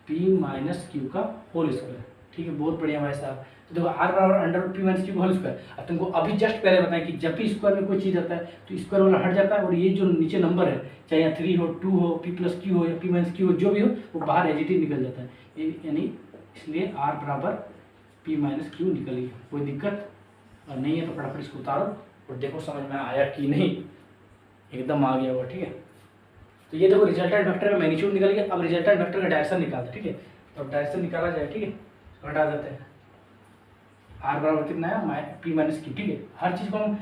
Speaker 1: p minus q का होल स्क्वायर, ठीक है, बहुत बढ़िया भाई साहब। तो देखो आर बराबर under root p minus q का होल स्क्वायर। अब तुमको अभी जस्ट पहले बताएं कि जब भी स्क्वायर में कोई चीज़ आता है तो स्क्वायर वाला हट जाता है, और ये जो नीचे नंबर है चाहे यहाँ 3 हो 2 हो p प्लस क्यू हो या p माइनस क्यू हो, जो भी हो वो बाहर एजिटिव निकल जाता है, यानी इसलिए आर बराबर p माइनस क्यू निकल गया। कोई दिक्कत और नहीं है तो फटाफट इसको उतारो और देखो समझ में आया कि नहीं, एकदम आ गया वो, ठीक है। तो ये देखो रिजल्टेंट वेक्टर का मैग्नीट्यूड निकल गया। अब रिजल्टेंट वेक्टर का डायरेक्शन निकालते, ठीक है। तो अब डायरेक्शन निकाला जाए, ठीक है, हटा देते हैं। आर बराबर कितना है p माइनस क्यू, ठीक है। हर चीज़ को हम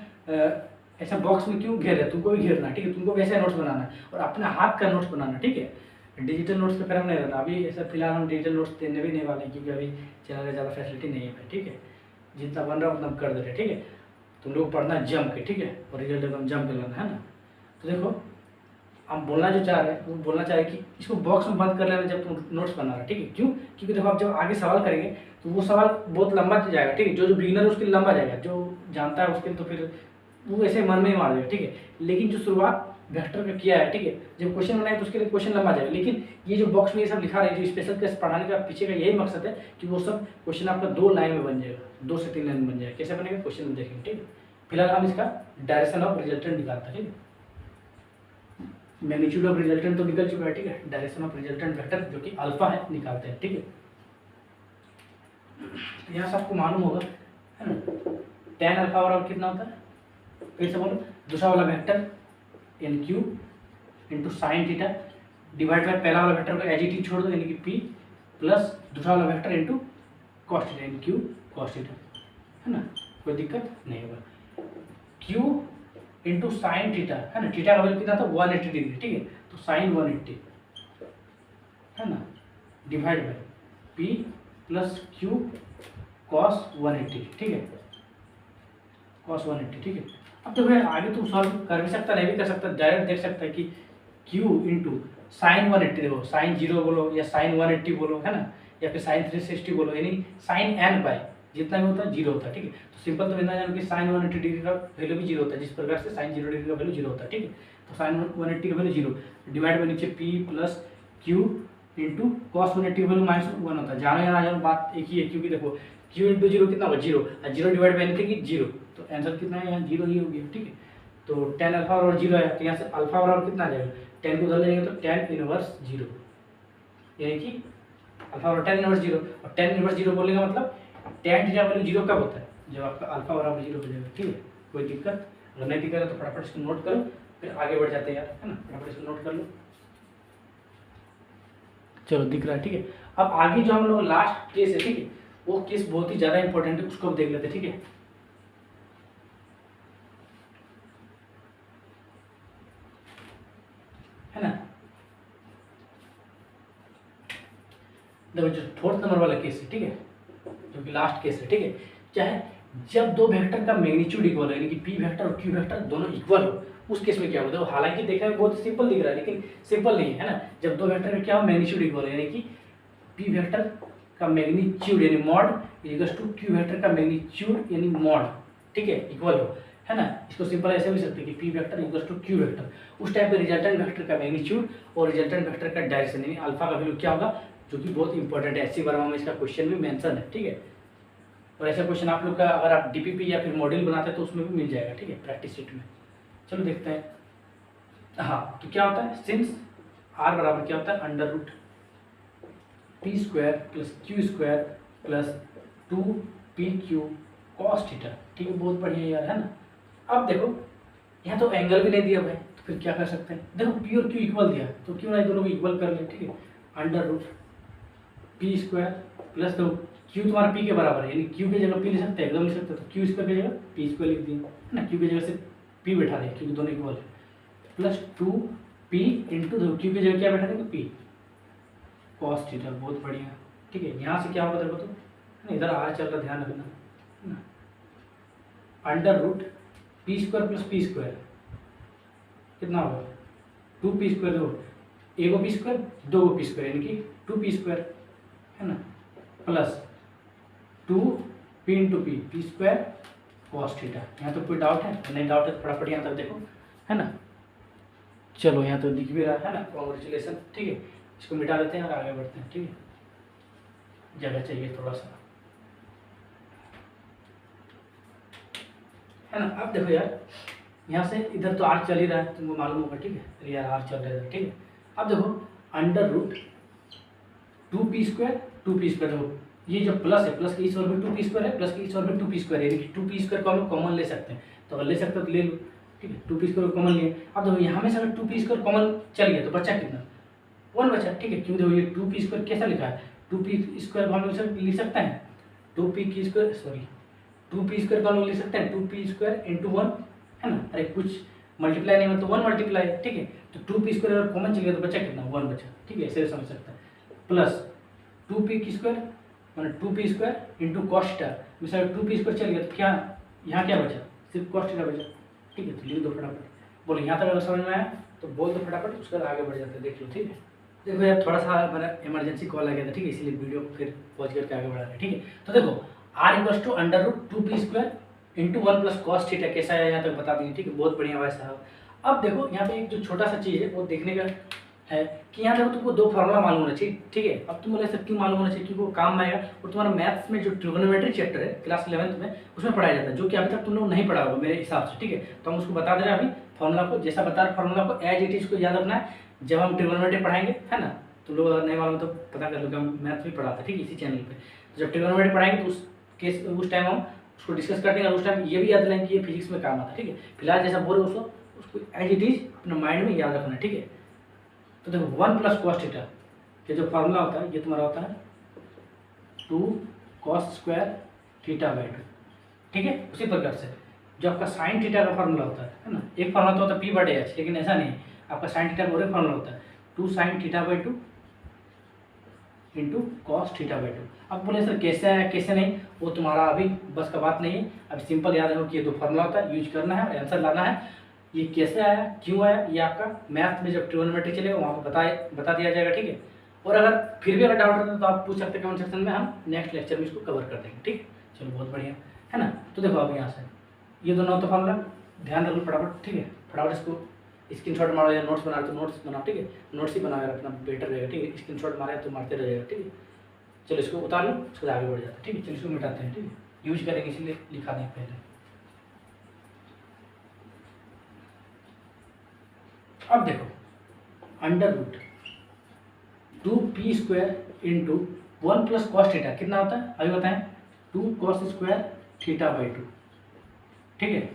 Speaker 1: ऐसा बॉक्स में क्यों घेर रहे हैं, तुमको भी घेरना, ठीक है, तुमको भी ऐसा नोट्स बनाना है और अपने हाथ का नोट्स बनाना, ठीक है। डिजिटल नोट्स पे फिर हम नहीं रहता, अभी ऐसा फिलहाल हम डिजिटल नोट्स देने भी नहीं वाले क्योंकि अभी चैनल में ज़्यादा फैसिलिटी नहीं है, ठीक है। जितना बन रहा है उतना कर दे रहे, ठीक है। तुम लोग पढ़ना जम के, ठीक है, और रिजल्ट एकदम जम के लाना, है ना। तो देखो हम बोलना जो चाह रहे हैं वो बोलना चाह रहे हैं कि इसको बॉक्स में बंद कर लेना जब तुम नोट्स बना रहे, ठीक है। क्यों? क्योंकि देखो आप जब आगे सवाल करेंगे तो वो सवाल बहुत लंबा जाएगा, ठीक है। जो बिगिनर है उसके लिए लंबा जाएगा, जो जानता है उसके लिए तो फिर वो ऐसे मन में ही मार देगा, ठीक है। लेकिन जो शुरुआत वेक्टर का किया है, ठीक है, जब क्वेश्चन बनाए तो उसके लिए क्वेश्चन लंबा जाएगा। लेकिन ये जो बॉक्स में ये सब लिखा रहे हैं, जो स्पेशल क्लास पढ़ाने का पीछे का यही मकसद है कि वो सब क्वेश्चन आपका 2 लाइन में बन जाएगा, 2 से 3 लाइन में बन जाएगा। कैसे बनेगा क्वेश्चन में देखेंगे, ठीक है। फिलहाल हम इसका डायरेक्शन ऑफ रिजल्टेंट निकालते हैं, ठीक है। मैग्नीट्यूड ऑफ रिजल्टेंट तो निकल चुका है, ठीक है। डायरेक्शन ऑफ रिजल्टेंट वेक्टर जो कि अल्फा है निकालते हैं, ठीक है। यहाँ से आपको मालूम होगा, है ना, tan अल्फा बराबर कितना होता है, फिर से बोलो, दूसरा वाला vector and q into sine theta divide by पहला वाला वेक्टर को एज इट इज छोड़ दो, यानी कि पी प्लस दूसरा वाला वेक्टर इंटू कॉस थीटा यानी क्यू कॉस थीटा, है ना, कोई दिक्कत नहीं होगा। क्यू इंटू साइन थीटा, है ना, थीटा का वैल्यू कितना था 180 डिग्री, ठीक है, तो साइन 180, है ना, divide by p plus q cos 180, ठीक है, कॉस 180, ठीक है। अब देखो यार आगे तुम सॉल्व कर भी सकता नहीं भी कर सकता, डायरेक्ट देख सकता है कि क्यू इंटू साइन 180 देखो, साइन 0 बोलो या साइन 180 बोलो, है ना, या फिर साइन 360 बोलो, यानी साइन एन बाई जितना भी होता है 0 होता है, ठीक है। तो सिंपल तो इतना जानो कि साइन 180 डिग्री का वैल्यू भी 0 होता है, जिस प्रकार से साइन 0 डिग्री का वैल्यू 0 होता है, ठीक है। तो साइन 180 का वैल्यू 0 डिवाइड बाई नीचे P plus Q into cos 180 का वैल्यू -1 होता है। जानो या ना जानो बात एक ही है, क्योंकि देखो क्यू इंटू 0 कितना होगा 0, और 0 डिवाइड बाई एनीथिंग 0, तो आंसर कितना है यहाँ 0 ही हो गया, ठीक है। तो tan अल्फा और 0 है, तो यहाँ से अल्फा बराबर कितना आ जाएगा, tan को उधर ले जाएंगे तो tan इनवर्स 0, यानी कि अल्फा और tan इनवर्स 0, और tan इनवर्स 0 बोलने का मतलब tan थीटा वैल्यू 0 कब होता है, जब आपका अल्फा बराबर 0 हो जाएगा, ठीक है। कोई दिक्कत अगर नहीं दिक्कत है तो फटाफट इसको नोट करो, फिर आगे बढ़ जाते हैं यार, है ना, फटाफट इसको नोट कर लो। चलो दिख रहा है, ठीक है। अब आगे जो हम लोग लास्ट केस है, ठीक है, वो केस बहुत ही ज़्यादा इंपॉर्टेंट है, उसको अब देख लेते हैं, ठीक है। है ना, देखो जो फोर्थ नंबर वाला केस है, ठीक है, जो कि लास्ट केस है, ठीक है, चाहे जब दो वेक्टर का मैग्नीट्यूड इक्वल है, यानी कि पी वेक्टर और क्यू वेक्टर दोनों इक्वल हो, उस केस में क्या होता है, हालांकि देखने में बहुत सिंपल दिख रहा है लेकिन सिंपल नहीं है ना। जब दो वेक्टर का क्या हो मैग्नीट्यूड इक्वल है, यानी कि पी वेक्टर का मैग्नीट्यूड यानी mod equals to q vector का मैग्नीट्यूड यानी मॉड, ठीक है, इक्वल हो, है ना। इसको सिंपल ऐसे भी सकते हैं कि p vector equals to q vector, उस टाइप पे रिजल्टेंट वेक्टर का मैग्नीट्यूड और रिजल्टेंट वेक्टर का डायरेक्शन यानी अल्फा का वैल्यू क्या होगा, जो कि बहुत इंपॉर्टेंट है, एससी वर्मा में इसका क्वेश्चन भी मेंशन है, ठीक है। और ऐसा क्वेश्चन आप लोग का अगर आप डीपीपी या फिर मॉड्यूल बनाते हैं तो उसमें भी मिल जाएगा, ठीक है, प्रैक्टिस शीट में। चलो देखते हैं। हाँ, तो क्या होता है, सिंस आर बराबर क्या होता है under root P square plus Q square plus 2pq cos theta, ठीक है, बहुत बढ़िया यार, है ना। अब देखो यहाँ तो एंगल भी नहीं दिया भाई, तो फिर क्या कर सकते हैं, देखो पी और क्यू इक्वल दिया तो क्यों ना दोनों को इक्वल कर ले, ठीक है। Under root P square plus दो क्यू तुम्हारा पी के बराबर है, यानी क्यू की जगह पी ले सकते हैं, एकदम ले सकते हैं, तो क्यू स्क्वायर की जगह पी स्क्वायर लिख दिया, है ना, क्यू की जगह से पी बैठा दें क्योंकि दोनों इक्वल है, प्लस 2p इंटू दो क्यू की जगह क्या बैठा देंगे पी कॉस थीटा, बहुत बढ़िया, ठीक है। यहाँ से क्या होगा देखो, तो इधर आर चल रहा, ध्यान रखना, है ना। Under root P square plus p square कितना होगा 2p स्क्वायर, दो एगो पी स्क्वायर दो पी स्क्वायर यानी कि 2p स्क्वायर, है ना, plus 2p into p square cos theta. यहाँ तो कोई डाउट है, नहीं डाउट है तो फटाफट यहाँ तक देखो, है ना। चलो यहाँ तो दिख भी रहा है ना, कॉन्ग्रेचुलेसन, ठीक है। इसको मिटा देते हैं और आगे बढ़ते हैं, ठीक है, जगह चाहिए थोड़ा सा, है ना। अब देखो यार यहाँ से इधर तो आर चल ही रहा है, तुमको मालूम होगा, ठीक है, तो यार आर चल रहा है, ठीक है। अब देखो अंडर रूट 2p स्क्वायर देखो ये जो प्लस है, प्लस के इस ओर में 2p स्क्वायर है, प्लस के इस ओर में 2p स्क्वायर है, यानी कि 2p स्क्वायर को हम लोग कॉमन ले सकते हैं, तो अगर ले सकते हो तो ले लो, ठीक है। 2p स्क्वायर कॉमन लिए, अब देखो यहाँ में से अगर 2p स्क्वायर कॉमन चल गया तो बचा कितना 1 बचा, ठीक है। क्यों देखो ये 2p स्क्वायर कैसा लिखा है, 2p स्क्वायर को हम लोग लिख सकते हैं 2p की स्क्वायर, सॉरी 2p स्क्वायर को हम लोग लिख सकते हैं 2p स्क्वायर इंटू 1, है ना, अरे कुछ मल्टीप्लाई नहीं मतलब 1 मल्टीप्लाई, ठीक है। तो 2p स्क्वायर अगर कॉमन चल गया तो बचा कितना 1 बचा, ठीक है, ऐसे समझ सकते हैं, प्लस 2p की स्क्वायर मैंने 2p square into cos theta, मिसाल 2p स्क्वायर चल गया तो क्या यहाँ क्या बचा, सिर्फ कॉस थीटा बचा, ठीक है। तो लिख दो फटाफट, बोलो यहाँ तक अगर समझ में आया तो बोल दो फटाफट, उसके बाद आगे बढ़ जाते हैं, देख लो, ठीक है। देखो यार थोड़ा सा मेरा इमरजेंसी कॉल आ गया था, ठीक है, इसलिए वीडियो को फिर पॉज करके आगे बढ़ा रहे हैं, ठीक है। तो देखो r equals to under root 2p square into 1 plus cos theta कैसा है यहाँ तक बता देंगे, ठीक है, बहुत बढ़िया भाई साहब। अब देखो यहाँ पे एक जो छोटा सा चीज़ है वो देखने का है कि यहाँ देखो तुमको 2 फार्मूला मालूम होना चाहिए, ठीक है। अब तुम बोले सर क्यों मालूम होना चाहिए, क्योंकि वो काम में आएगा, और तुम्हारा मैथ्स में जो ट्रिग्नोमेट्री चैप्टर है क्लास 11th में उसमें पढ़ाया जाता है, जो कि अभी तक तुम लोग नहीं पढ़ा होगा मेरे हिसाब से, ठीक है। तो हम उसको बता दे रहे हैं अभी, फार्मूला को जैसा बता रहे फार्मूला को एज इट इज को याद रखना है, जब हम ट्रिग्नोमेट्री पढ़ाएंगे, है ना। तुम लोग अगर नहीं मालूम तो पता कर लो, हम मैथ्स भी पढ़ाते हैं, ठीक है, इसी चैनल पर। तो जब ट्रिग्नोमेट्री पढ़ाएंगे तो उस टाइम हम उसको डिस्कस कर देंगे, और उस टाइम ये भी याद रखें कि ये फिजिक्स में काम आता है, ठीक है। फिलहाल जैसा बोल रहे हो उसको एज इट इज अपने माइंड में याद रखना है, ठीक है। तो देखो 1 प्लस कॉस थीटा, ये जो फार्मूला होता है ये तुम्हारा होता है 2 कॉस स्क्वायर थीटा बाई 2, ठीक है। उसी प्रकार से जो आपका साइन थीटा का फार्मूला होता है ना, एक फार्मूला तो होता है पी बटे एच, लेकिन ऐसा नहीं है, आपका साइन थीटा का और एक फार्मूला होता है 2 sine theta by 2 into cos theta by 2। अब बोले सर कैसे है कैसे नहीं, वो तुम्हारा अभी बस का बात नहीं है, अभी सिंपल याद रखो कि ये दो फार्मूला होता है, यूज करना है, आंसर लाना है। ये कैसे आया क्यों आया ये आपका मैथ में जब ट्रिग्नोमेट्री चलेगा वहाँ पर बता दिया जाएगा, ठीक है। और अगर फिर भी अगर डाउट रहता है तो आप पूछ सकते हैं कमेंट सेक्शन में, हम नेक्स्ट लेक्चर में इसको कवर कर देंगे, ठीक है। चलो बहुत बढ़िया है ना। तो देखो अब यहाँ से ये दोनों होता फार्मूला, ध्यान रखो फटाफट, ठीक है। फटाफट इसको स्क्रीनशॉट मारो या नोट्स बना तो नोट्स बनाओ, ठीक है। नोट्स ही बना रखना बेटर रहेगा, ठीक है। स्क्रीनशॉट मारे तो मारते रहेगा, ठीक है। चलो इसको उतार लो, उसके बाद आगे बढ़ जाता है, ठीक है। चलो इसको मिटाते हैं, ठीक है। यूज करेंगे इसलिए लिखा नहीं पहले। अब देखो under root 2p square into 1 plus cos theta कितना होता है अभी बताएं, 2 कॉस स्क्वायर थीटा बाई 2, ठीक है।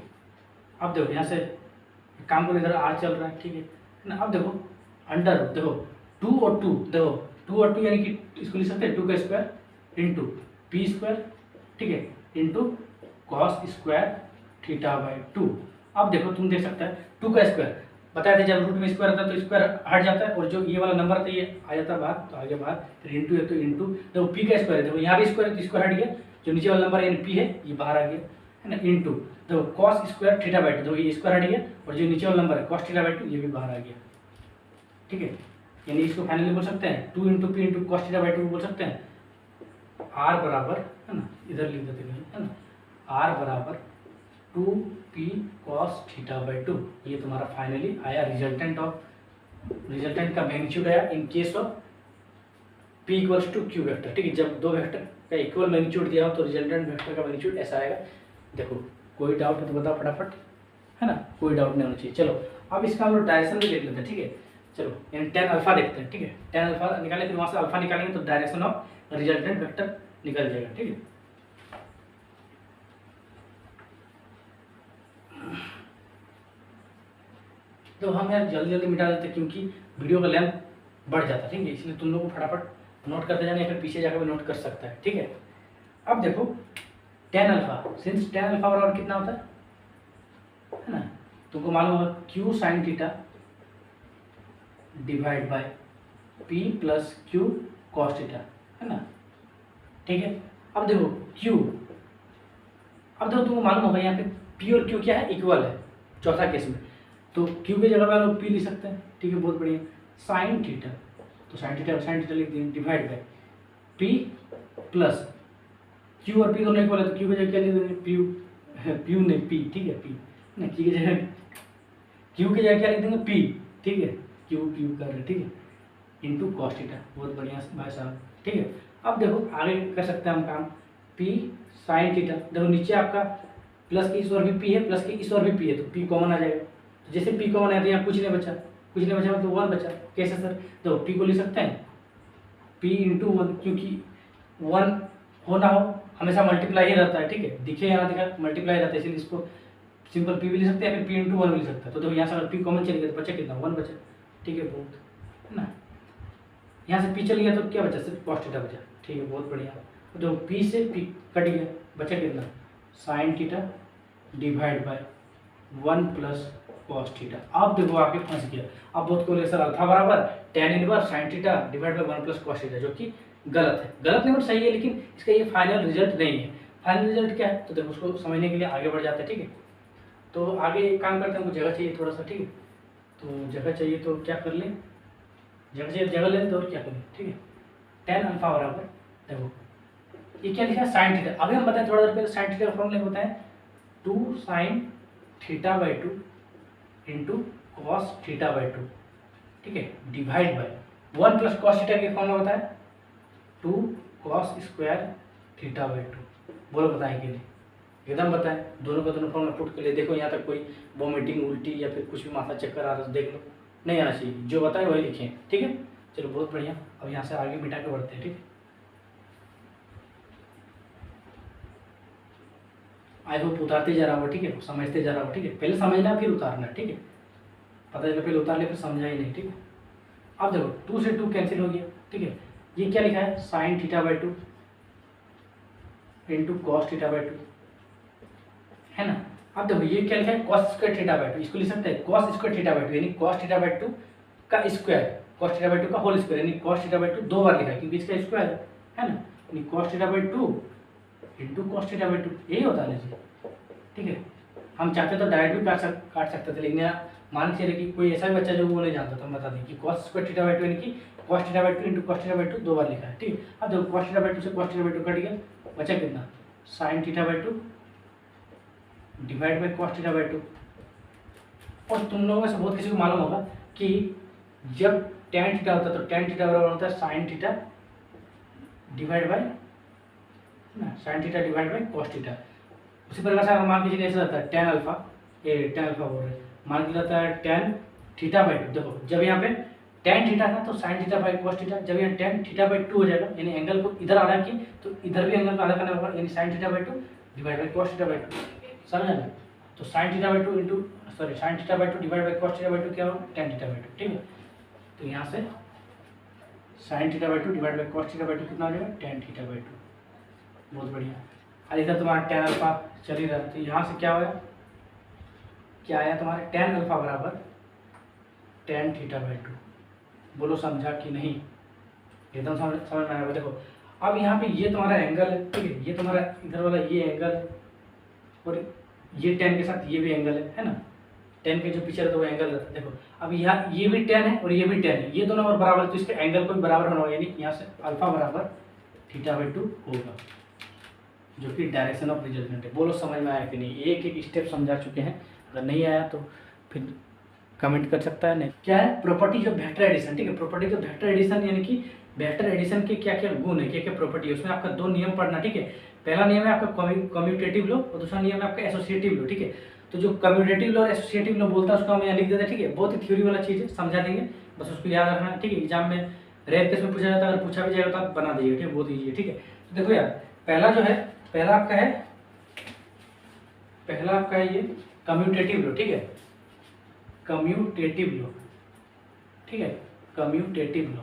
Speaker 1: अब देखो यहाँ से काम करो, इधर r चल रहा है, ठीक है ना। अब देखो अंडर रूट, देखो 2 और 2, देखो 2 और 2 यानी कि इसको लिख सकते हैं 2 का स्क्वायर इंटू पी स्क्वायर, ठीक है, into cos square theta by 2। अब देखो तुम देख सकते हैं 2 का स्क्वायर बताया था, जब रूट में स्क्वायर रहता है तो स्क्वायर हट जाता है, और जो ये वाला नंबर था ये आ जाता है बाहर, तो आगे बाहर, फिर इंटू है तो इंटू, देखो पी का स्क्वायर है, देखो यहाँ भी स्क्वायर है तो स्क्वायर हट गया, जो नीचे वाला नंबर यानी पी है ये बाहर आ गया, है ना। इंटू देखो कॉस स्क्वायर थीटा बाई 2, देखो ये स्क्वायर हट गया, और जो नीचे वाला नंबर है कॉस थीटा बाई 2 ये भी बाहर आ गया, ठीक है। यानी इसको फाइनली बोल सकते हैं 2 into P into cos theta by 2 बोल सकते हैं आर बराबर, है ना, इधर लिख देते हैं, है ना, आर बराबर 2p cos थीटा बाई 2। ये तुम्हारा फाइनली आया रिजल्टेंट का मैग्नीट्यूड आया in case of p equals to q vector, ठीक है। जब दो वेक्टर का इक्वल मैग्नीट्यूड दिया हो तो रिजल्टेंट वेक्टर का मैग्नीट्यूड ऐसा आएगा। देखो कोई डाउट है तो बताओ फटाफट, है ना, कोई डाउट नहीं होना चाहिए। चलो अब इसका हम लोग डायरेक्शन भी देख लेते हैं, ठीक है। चलो यानी tan अल्फा देखते हैं, ठीक है। tan अल्फा निकालें, फिर वहाँ से अल्फा निकालेंगे तो डायरेक्शन ऑफ रिजल्टेंट वेक्टर निकल जाएगा, ठीक है। तो हम यार जल्दी जल्दी मिटा देते क्योंकि वीडियो का लेंथ बढ़ जाता है, ठीक है। इसलिए तुम लोग को फटाफट नोट करते जाना या फिर पीछे जाकर भी नोट कर सकता है, ठीक है। अब देखो tan alpha, since tan alpha बराबर कितना होता है ना, तुमको मालूम होगा q sign theta divide by p plus q cos theta, है ना, ठीक है। अब देखो q, अब देखो तुमको मालूम होगा यहाँ पे p और q क्या है, इक्वल है चौथा केस में, तो q की जगह पे हम लोग p लिख सकते हैं, ठीक है। बहुत बढ़िया। साइन थीटा, तो साइन थीटा लिख दिए divide by p plus q और p दोनों इक्वल है तो q की जगह क्या लिख देंगे, p नहीं p, ठीक है, p ना, q की जगह क्या लिख देंगे p, ठीक है, q कर रहे हैं, ठीक है, इंटू कॉस थीटा। बहुत बढ़िया भाई साहब, ठीक है। अब देखो आगे कर सकते हैं हम काम, p साइन थीटा, देखो नीचे आपका प्लस के इस और भी p है, प्लस के इस और भी p है, तो p कॉमन आ जाएगा, तो जैसे p कॉमन आया तो यहाँ कुछ नहीं बचा मतलब 1 बचा। कैसे सर, तो p को लिख सकते हैं p इंटू 1, क्योंकि 1 हो ना हो हमेशा मल्टीप्लाई ही रहता है, ठीक है, दिखे यहाँ दिखा मल्टीप्लाई रहता है, इसलिए इसको सिंपल p भी लिख सकते हैं, फिर p इंटू 1 भी लिख सकते हैं। तो देखो यहाँ से अगर p कॉमन चल गया तो बचा कितना, 1 बचा, ठीक है, बहुत, है ना। यहाँ से p चल गया तो क्या बचा, सिर्फ कॉस थीटा बचा, ठीक है, बहुत बढ़िया। तो p से p कट गया, बचा कितना, sign theta divide bye 1 plus cos theta. अब देखो आके फंस गया, अब बहुत को सर अल्फा बराबर tan inverse sine theta divide bye 1 plus cos theta, जो कि गलत है, गलत नहीं बट सही है, लेकिन इसका ये फाइनल रिजल्ट नहीं है। फाइनल रिजल्ट क्या है, तो देखो उसको समझने के लिए आगे बढ़ जाते हैं, ठीक है। तो आगे एक काम करते हैं, हमको जगह चाहिए थोड़ा सा, ठीक है। तो जगह चाहिए तो क्या कर लें, जगह लें तो और क्या करें, ठीक है। tan अल्फा बराबर, देखो ये क्या लिखा है, साइन थीटा। अभी हम बताएं थोड़ा देर पहले साइन थीटा का फॉर्मूला बताएं, 2 sine theta by 2 into cos theta by 2, ठीक है, divide by 1 plus cos theta का फॉर्मूला बताएं 2 कॉस स्क्वायर थीटा बाई 2। बोलो बताएं कि नहीं, एकदम बताएं, दोनों का दोनों फॉर्मूला पुट कर ले। देखो यहाँ तक कोई वॉमिटिंग उल्टी या फिर कुछ भी माथा चक्कर आ रहा है तो देख लो, नहीं आना चाहिए, जो बताएं वही लिखें, ठीक है। चलो बहुत बढ़िया, अब यहाँ से आगे मिटा के बढ़ते हैं, ठीक है। आई होप उतारते जा रहा हो, ठीक है, समझते जा रहा हो, ठीक है। पहले समझना फिर उतारना, ठीक है, पता चला पहले उतार ले फिर समझा ही नहीं, ठीक है। अब देखो 2 से 2 कैंसिल हो गया, ठीक है। ये क्या लिखा है, sine theta by 2 into cos theta by 2, है ना। अब देखो ये क्या लिखा है, कॉस स्क्वायर थीटा बाई 2, इसको लिख सकते हैं कॉस स्क्वायर थीटा बाई 2 यानी कॉस थीटा बाई 2 का स्क्वायर, कॉस थीटा बाई 2 का होल स्क्वायर, यानी कॉस थीटा बाई 2 दो बार लिखा है क्योंकि इसका स्क्वायर है ना, यानी cos theta by 2 into cos theta by 2, यही होता है जी, ठीक है। हम चाहते तो डायरेक्ट भी काट सकते थे, लेकिन मान के चलिए कि कोई ऐसा भी बच्चा जो वो नहीं जानता तो हम बता दें कि कॉस स्क्वायर थीटा बाई 2 यानी कि cos theta by 2 into cos theta by 2 दो बार लिखा है, ठीक है। अब देखो कॉस थीटा बाई 2 से कॉस थीटा बाई 2 कट गया, बचा कितना, sine theta by 2 divide by cos theta by 2। और तुम लोगों में से बहुत किसी को मालूम होगा कि जब tan थीटा होता है तो tan थीटा बराबर होता है साइन थीटा डिवाइड बाई ना, sign theta divide by cos theta. उसी प्रकार से अगर मान लीजिए ऐसा रहता है tan अल्फा, tan अल्फा बोल रहे हैं, मान लीजिए रहता है tan थीटा बाई 2, देखो जब यहाँ पे tan थीटा था तो sine theta by cos theta, जब यहाँ tan थीटा बाई 2 हो जाएगा यानी एंगल को इधर आधा की तो इधर भी एंगल को आधा करना होगा, यानी sine theta by 2 divide by cos theta by 2, समझा ना। तो sine theta by 2 into sorry sine theta by 2 divide by cos theta by 2 क्या होगा, tan थीटा बाई 2, ठीक है। तो यहाँ से sine theta by 2 divide by cos theta by 2 कितना हो जाएगा, tan थीटा बाई 2, बहुत बढ़िया। और इधर तुम्हारा tan अल्फा चल ही रहा है, तो यहाँ से क्या होगा, क्या आया तुम्हारे tan अल्फा बराबर tan थीटा बाई 2, बोलो समझा कि नहीं, एकदम समझ में आएगा। देखो अब यहाँ पे ये तुम्हारा एंगल है, ठीक है, ये तुम्हारा इधर वाला ये एंगल और ये tan के साथ ये भी एंगल है ना, tan के जो पीछे रहता है वो एंगल रहता है। देखो अब यहाँ ये भी tan है और ये भी tan है, ये दोनों और बराबर है तो इसके एंगल को भी बराबर होना होगा, यानी यहाँ से अल्फा बराबर थीटा बाई 2 होगा, जो कि डायरेक्शन ऑफ रिजल्टेंट है। बोलो समझ में आया कि नहीं, एक एक स्टेप समझा चुके हैं, अगर नहीं आया तो फिर कमेंट कर सकता है। नहीं क्या है, प्रॉपर्टी ऑफ वेक्टर एडिशन, ठीक है। प्रॉपर्टी ऑफ वेक्टर एडिशन यानी कि वेक्टर एडिशन के क्या क्या गुण है, क्या क्या प्रॉपर्टी है, उसमें आपका दो नियम पढ़ना, ठीक है। पहला नियम है आपका कम्यूटेटिव लॉ और दूसरा नियम है आपका एसोसिएटिव लॉ, ठीक है। तो जो कम्यूटेटिव लॉ और एसोसिएटिव लॉ बोलता है उसको हम यहाँ लिख देते हैं, ठीक है। बहुत ही थ्योरी वाला चीज़ है, समझा देंगे, बस उसको याद रखना, ठीक है। एग्जाम में रेयर केस में पूछा जाता है, अगर पूछा भी जाएगा तो आप बना दीजिए, ठीक है, बहुत ईजी है, ठीक है। तो देखो यार पहला जो है, पहला आपका है ये कम्यूटेटिव लॉ, ठीक है, कम्यूटेटिव लॉ, ठीक है, कम्यूटेटिव लॉ,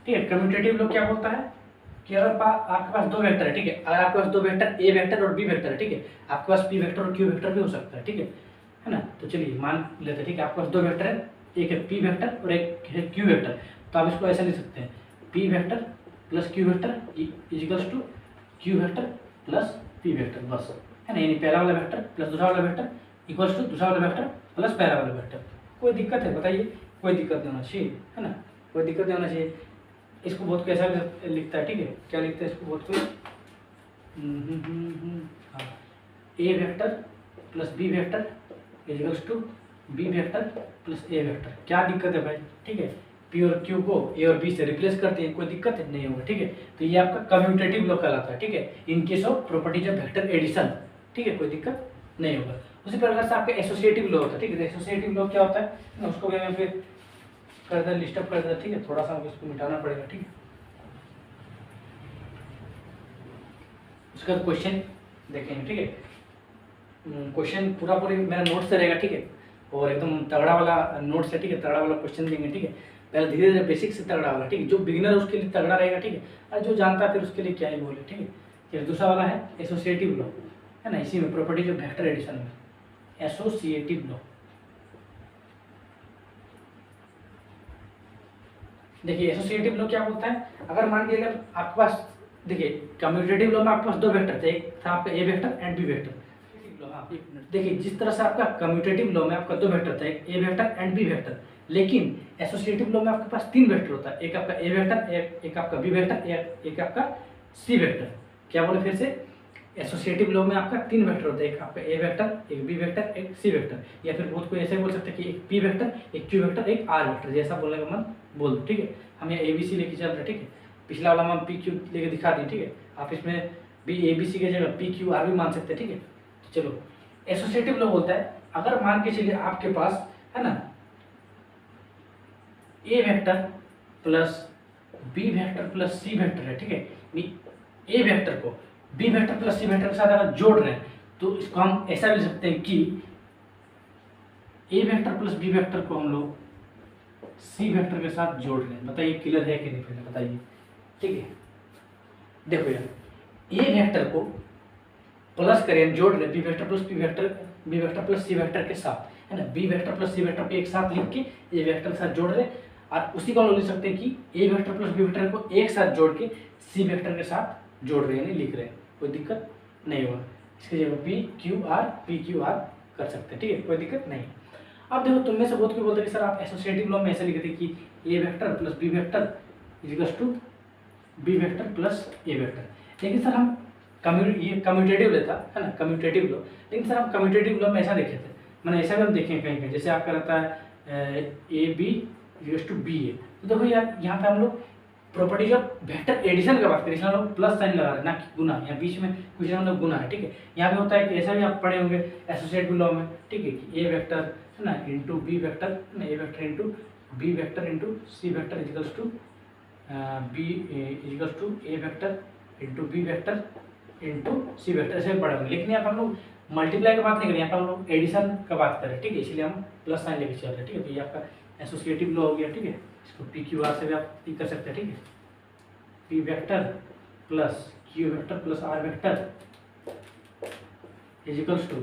Speaker 1: ठीक है। कम्यूटेटिव लॉ क्या बोलता है कि अगर आपके पास दो वेक्टर है, ठीक है, अगर आपके पास दो वेक्टर ए वेक्टर और बी वेक्टर है, ठीक है, आपके पास पी वेक्टर और क्यू वेक्टर भी हो सकता है, ठीक है ना। तो चलिए मान लेते हैं, ठीक है, आपके पास दो वेक्टर है, एक है पी वेक्टर और एक है क्यू वेक्टर। तो आप इसको ऐसा लिख सकते हैं, p vector plus q vector equals to q vector plus p vector, बस, है ना। यानी पहला वाला वेक्टर प्लस दूसरा वाला वेक्टर इक्वल्स टू दूसरा वाला वेक्टर प्लस पहला वाला वेक्टर। कोई दिक्कत है बताइए, कोई दिक्कत नहीं होना चाहिए, है ना, कोई दिक्कत नहीं होना चाहिए। इसको बहुत कैसा लिखता है, ठीक है, क्या लिखता है इसको बहुत कोई, हाँ, A vector plus B vector equals to B vector plus A vector. क्या दिक्कत है भाई, ठीक है, पी और क्यू को ए और बी से रिप्लेस करते हैं, कोई दिक्कत है नहीं होगा, ठीक है। तो ये आपका कम्यूटेटिव लॉ कहलाता है, ठीक है, in case of properties of vector addition, ठीक है, कोई दिक्कत नहीं होगा। उसी प्रकार से आपका एसोसिएटिव लॉ होता है, ठीक है। एसोसिएटिव लॉ क्या होता है उसको भी हमें फिर कर दें, लिस्ट अप कर दें, ठीक है, थोड़ा सा इसको मिटाना पड़ेगा, ठीक है। उसका क्वेश्चन देखेंगे, ठीक है, क्वेश्चन पूरा मेरा नोट से रहेगा, ठीक है, और एकदम तगड़ा वाला नोट से, ठीक है, तगड़ा वाला क्वेश्चन देंगे, ठीक है। पहले धीरे धीरे बेसिक से तगड़ा वाला, ठीक है, जो बिगिनर उसके लिए तगड़ा रहेगा, ठीक है, और जो जानता है फिर उसके लिए क्या ही बोले, ठीक है। फिर दूसरा वाला है एसोसिएटिव लॉ, है ना, इसी में प्रॉपर्टीज ऑफ वेक्टर एडिशन में एसोसिएटिव लॉ। देखिए एसोसिएटिव लॉ क्या बोलता है, अगर मान के अगर आपके पास, देखिए कम्यूटेटिव लॉ में आपके पास दो वेक्टर थे, एक था आपका ए वेक्टर एंड बी वेक्टर। देखिए जिस तरह से आपका कम्यूटेटिव लॉ में आपका दो वेक्टर था, एक ए वेक्टर एंड बी वेक्टर, लेकिन एसोसिएटिव लॉ में आपके पास तीन वेक्टर होता है, एक आपका ए वेक्टर, एक आपका बी वेक्टर, एक आपका सी वेक्टर। क्या बोले फिर से, एसोसिएटिव लॉ में आपका तीन वेक्टर होता है, एक आपका ए वेक्टर, एक बी वेक्टर, एक सी वेक्टर, या फिर बहुत कोई ऐसे बोल सकते हैं कि एक पी वेक्टर, एक क्यू वेक्टर, एक आर वेक्टर, जैसा बोलने का मन बोल दो, ठीक है। हम यहाँ ए बी सी लेके चल रहे, ठीक है, पिछला वाला हम पी क्यू लेके दिखा दिए, ठीक है। आप इसमें भी ए बी सी की जगह पी क्यू आर भी मान सकते हैं, ठीक है। तो चलो एसोसिएटिव लॉ बोलता है, अगर मान के चलिए आपके पास है ना A vector plus B vector plus C vector है, ठीक है, ए वेक्टर को B vector plus C vector के साथ अगर जोड़ रहे हैं तो इसको हम ऐसा भी लिख सकते हैं कि A vector plus B vector को हम लोग सी वेक्टर के साथ जोड़ रहे हैं। बताइए क्लियर है कि नहीं, पहले बताइए। ठीक है, देखो यार, ए वेक्टर को प्लस करें, जोड़ रहे B vector plus B vector plus C vector के साथ, है ना। B vector plus C vector को एक साथ लिख के ए वेक्टर के साथ जोड़ रहे, और उसी को हम लोग लिख सकते हैं कि A vector plus B vector को एक साथ जोड़ के सी वेक्टर के साथ जोड़ रहे हैं, यानी लिख रहे हैं, कोई दिक्कत नहीं होगा। इसकी जगह पी क्यू आर कर सकते हैं, ठीक है, कोई दिक्कत नहीं। अब देखो, तुम में से बहुत कोई बोलते हैं कि सर आप एसोसिएटिव लॉ में ऐसे लिखते हैं कि A vector plus B vector equals to B vector plus A vector, लेकिन सर हम ये कम्यूटेटिव लेता है ना, कम्यूटेटिव लॉ, लेकिन सर हम कम्यूटेटिव लॉ में ऐसा देखे थे, मैंने ऐसा भी हम देखें कहीं कहीं, जैसे आपका रहता है A B equals to B A. तो देखो यार, यहाँ पे हम लोग प्रॉपर्टीज ऑफ वेक्टर एडिशन का बात करें, इसमें हम लोग प्लस साइन लगा रहे हैं, ना कि गुना, यहाँ बीच में कुछ हम लोग गुना है, ठीक है। यहाँ पे होता है कि ऐसा भी आप पढ़े होंगे एसोसिएटिव लॉ में, ठीक है, कि ए वेक्टर है ना into b vector, a vector into b vector into c vector equals to b equals to a vector into b vector into c vector, ऐसे पढ़े होंगे। लेकिन यहाँ पर हम लोग मल्टीप्लाई की बात नहीं करें, यहाँ पर हम लोग एडिशन का बात करें, ठीक है, इसलिए हम प्लस साइन लेके चल रहे हैं, ठीक है। तो ये आपका एसोसिएटिव लॉ हो गया, ठीक है। इसको पी क्यू आर से भी आप कर सकते हैं, ठीक है। P vector plus q vector plus r vector equals to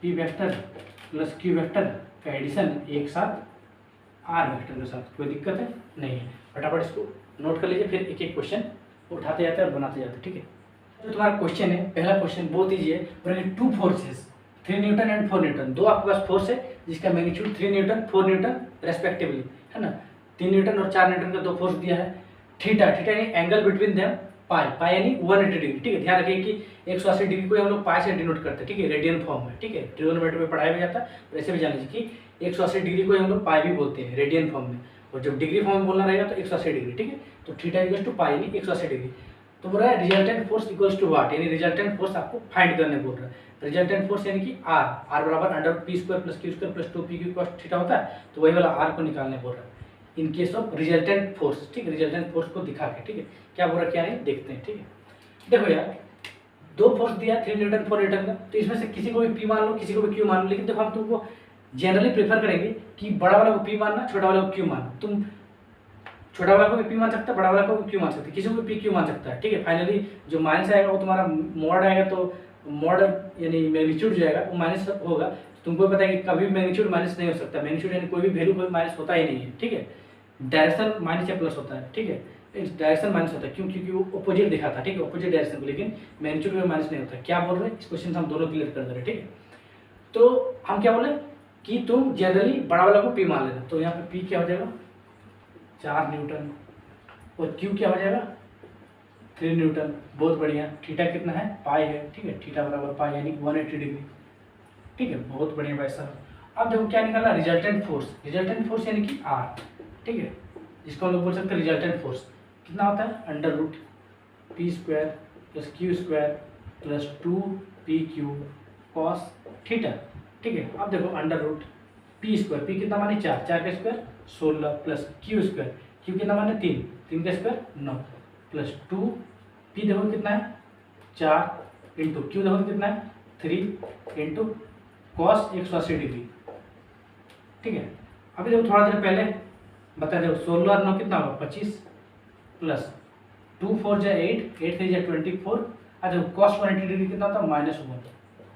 Speaker 1: p vector plus q vector का एडिशन एक साथ आर वेक्टर के साथ, कोई दिक्कत है नहीं है। फटाफट इसको नोट कर लीजिए, फिर एक एक क्वेश्चन उठाते जाते हैं और बनाते जाते हैं, ठीक है। जो तुम्हारा क्वेश्चन है, पहला क्वेश्चन बहुत ईजी है, बोलेंगे two forces 3 Newton and 4 Newton, दो आपके पास फोर्स है जिसका मैग्नीट्यूड 3 न्यूटन 4 न्यूटन रेस्पेक्टिवली, है ना। 3 न्यूटन और 4 न्यूटन का दो फोर्स दिया है। थीटा यानी एंगल बिटवीन देम पाई यानी 180 डिग्री, ठीक है। ध्यान रखिए कि 180 डिग्री को हम लोग पाई से डिनोट करते हैं, ठीक है, रेडियन फॉर्म में, ठीक है। ट्रिग्नोमेट्री में पढ़ाया भी जाता है, और ऐसे भी जान लीजिए कि 180 डिग्री को हम लोग पाई भी बोलते हैं रेडियन फॉर्म में, और जब डिग्री फॉर्म में बोलना रहेगा तो 180 डिग्री, ठीक है। तो थीटा इक्वल्स टू पाई यानी 180 डिग्री। तो बोल रहा है resultant force equals to what, यानी रिजल्टेंट फोर्स आपको फाइंड करने बोल रहा है। रिजल्टेंट फोर्स यानी कि आर बराबर under P square plus Q square plus 2 p q cos theta होता है, तो वही वाला आर को निकालने बोल रहा है in case of resultant force, ठीक है। रिजल्टेंट फोर्स को दिखा के, ठीक है, क्या बोल रहा है क्या नहीं देखते हैं, ठीक है। देखो यार, दो फोर्स दिया 3 न्यूटन 4 न्यूटन का, तो इसमें से किसी को भी पी मान लो, किसी को भी क्यू मान लो, लेकिन देखो हम तुमको जनरली प्रेफर करेंगे कि बड़ा वाला को पी मानना, छोटा वाला को क्यू मानना। तुम छोटा वाला को भी पी मान सकता है, बड़ा वाला को भी क्यू मान सकते, किसी को भी पी क्यू मान सकता है, ठीक है। फाइनली जो माइनस आएगा वो तुम्हारा मॉड आएगा, तो मॉड यानी मैग्नीट्यूड जो आएगा वो माइनस होगा। तुमको पता है कि कभी मैग्नीट्यूड माइनस नहीं हो सकता, मैग्नीट्यूड यानी कोई भी वैल्यू कोई माइनस होता ही नहीं है, ठीक है। डायरेक्शन माइनस या प्लस होता है, ठीक है, डायरेक्शन माइनस होता है, क्यों, क्योंकि वो अपोजिट दिखाता है, ठीक है, अपोजिट डायरेक्शन को, लेकिन मैग्नीट्यूड में माइनस नहीं होता। क्या बोल रहे हैं इस क्वेश्चन से हम दोनों क्लियर कर दे रहे हैं, ठीक है। तो हम क्या बोले कि तुम जनरली बड़ा वाला को पी मान लेना, तो यहाँ पे पी क्या हो जाएगा 4 न्यूटन और क्यू क्या हो जाएगा 3 न्यूटन। बहुत बढ़िया। थीटा कितना है पाई है, ठीक है, थीटा बराबर पाई यानी 180 डिग्री, ठीक है, बहुत बढ़िया भाई साहब। अब देखो क्या निकाला रिजल्टेंट फोर्स यानी कि आर, ठीक है, जिसको हम लोग बोल सकते हैं रिजल्टेंट फोर्स कितना होता है under root P square plus Q square plus 2 p q cos theta, ठीक है। अब देखो under root P square, p कितना माने 4, 4 का square 16 plus Q square, q कितना माने 3, 3 का स्क्वायर 9 प्लस 2 पी देखो कितना है 4 इंटू क्यू देखो कितना है 3 इंटू कॉस 180 डिग्री, ठीक है। अभी देखो थोड़ा देर पहले बता दो 16 और 9 कितना होगा 25 प्लस 2 4 जा 8 8 3 जा 24। अच्छा देखो कॉस 180 डिग्री कितना होता है -1,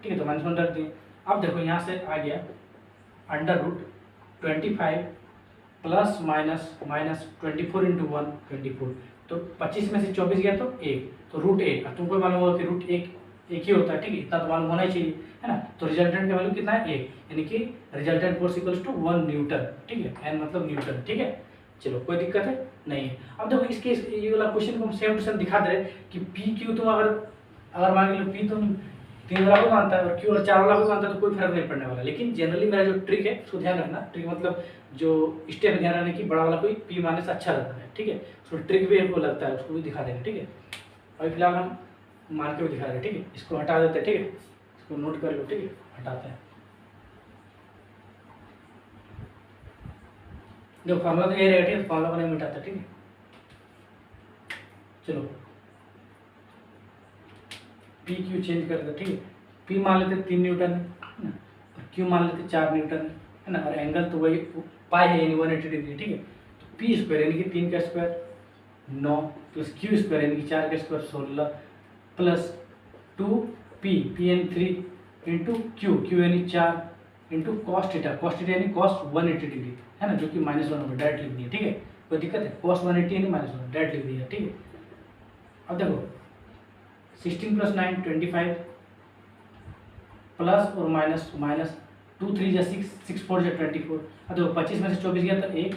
Speaker 1: ठीक है, तो -1 रख दिए। अब देखो यहाँ से आ गया under root 25 plus minus minus 24 into 1 24, तो 25 में से 24 गया तो 1, तो रूट 1। अब तुमको मालूम होगा कि रूट 1 ही होता है, ठीक है, इतना तो मालूम होना ही चाहिए, है ना। तो रिजल्टेंट का वैल्यू कितना है 1, यानी कि resultant force equals to 1 newton, ठीक है, एन मतलब न्यूटन, ठीक है। चलो कोई दिक्कत है नहीं है। अब देखो इसके ये वाला क्वेश्चन को हम सेम टू सेम दिखा दे रहे कि पी क्यू तुम अगर मान लो पी तुम 3 वाला को मानता है और क्यू और 4 वाला को मानता है तो कोई फर्क नहीं पड़ने वाला। लेकिन जनरली मेरा जो ट्रिक है उसको ध्यान रखना, ट्रिक मतलब जो स्टेप ध्यान रखना कि बड़ा वाला कोई पी मानने से अच्छा रहता है, ठीक है। उसको ट्रिक भी हमको लगता है, उसको भी दिखा देंगे, ठीक है। अभी फिलहाल हम मान के भी दिखा रहे हैं, ठीक है। इसको हटा देते हैं, ठीक है, इसको नोट कर लो, ठीक है, हटाते हैं। जो फॉर्मूला तो ये रहेगा, ठीक है, फॉर्मूला को नहीं मिटाता, ठीक है। चलो पी क्यू चेंज कर दो, ठीक है। पी मान लेते 3 न्यूटन है ना, और क्यू मान लेते 4 न्यूटन है, है ना, और एंगल तो वही पाई है यानी 180 डिग्री, ठीक है। तो पी स्क्वायर यानी कि 3 का स्क्वायर 9 प्लस क्यू स्क्वायर यानी कि 4 का स्क्वायर 16 प्लस 2 पी यानी 3 इंटू क्यू यानी 4 इंटू कॉस थीटा यानी कॉस 180 डिग्री, है ना, जो कि -1 होगा, डायरेक्ट लिख दिया, ठीक है, कोई दिक्कत है, कॉस 180 यानी -1 डायरेक्ट लिख दिया, ठीक है। अब देखो 16 + 9 25 प्लस और माइनस 2 3 जा 6 6 4 जा 24। अब देखो 25 में से 24 गया तो 1,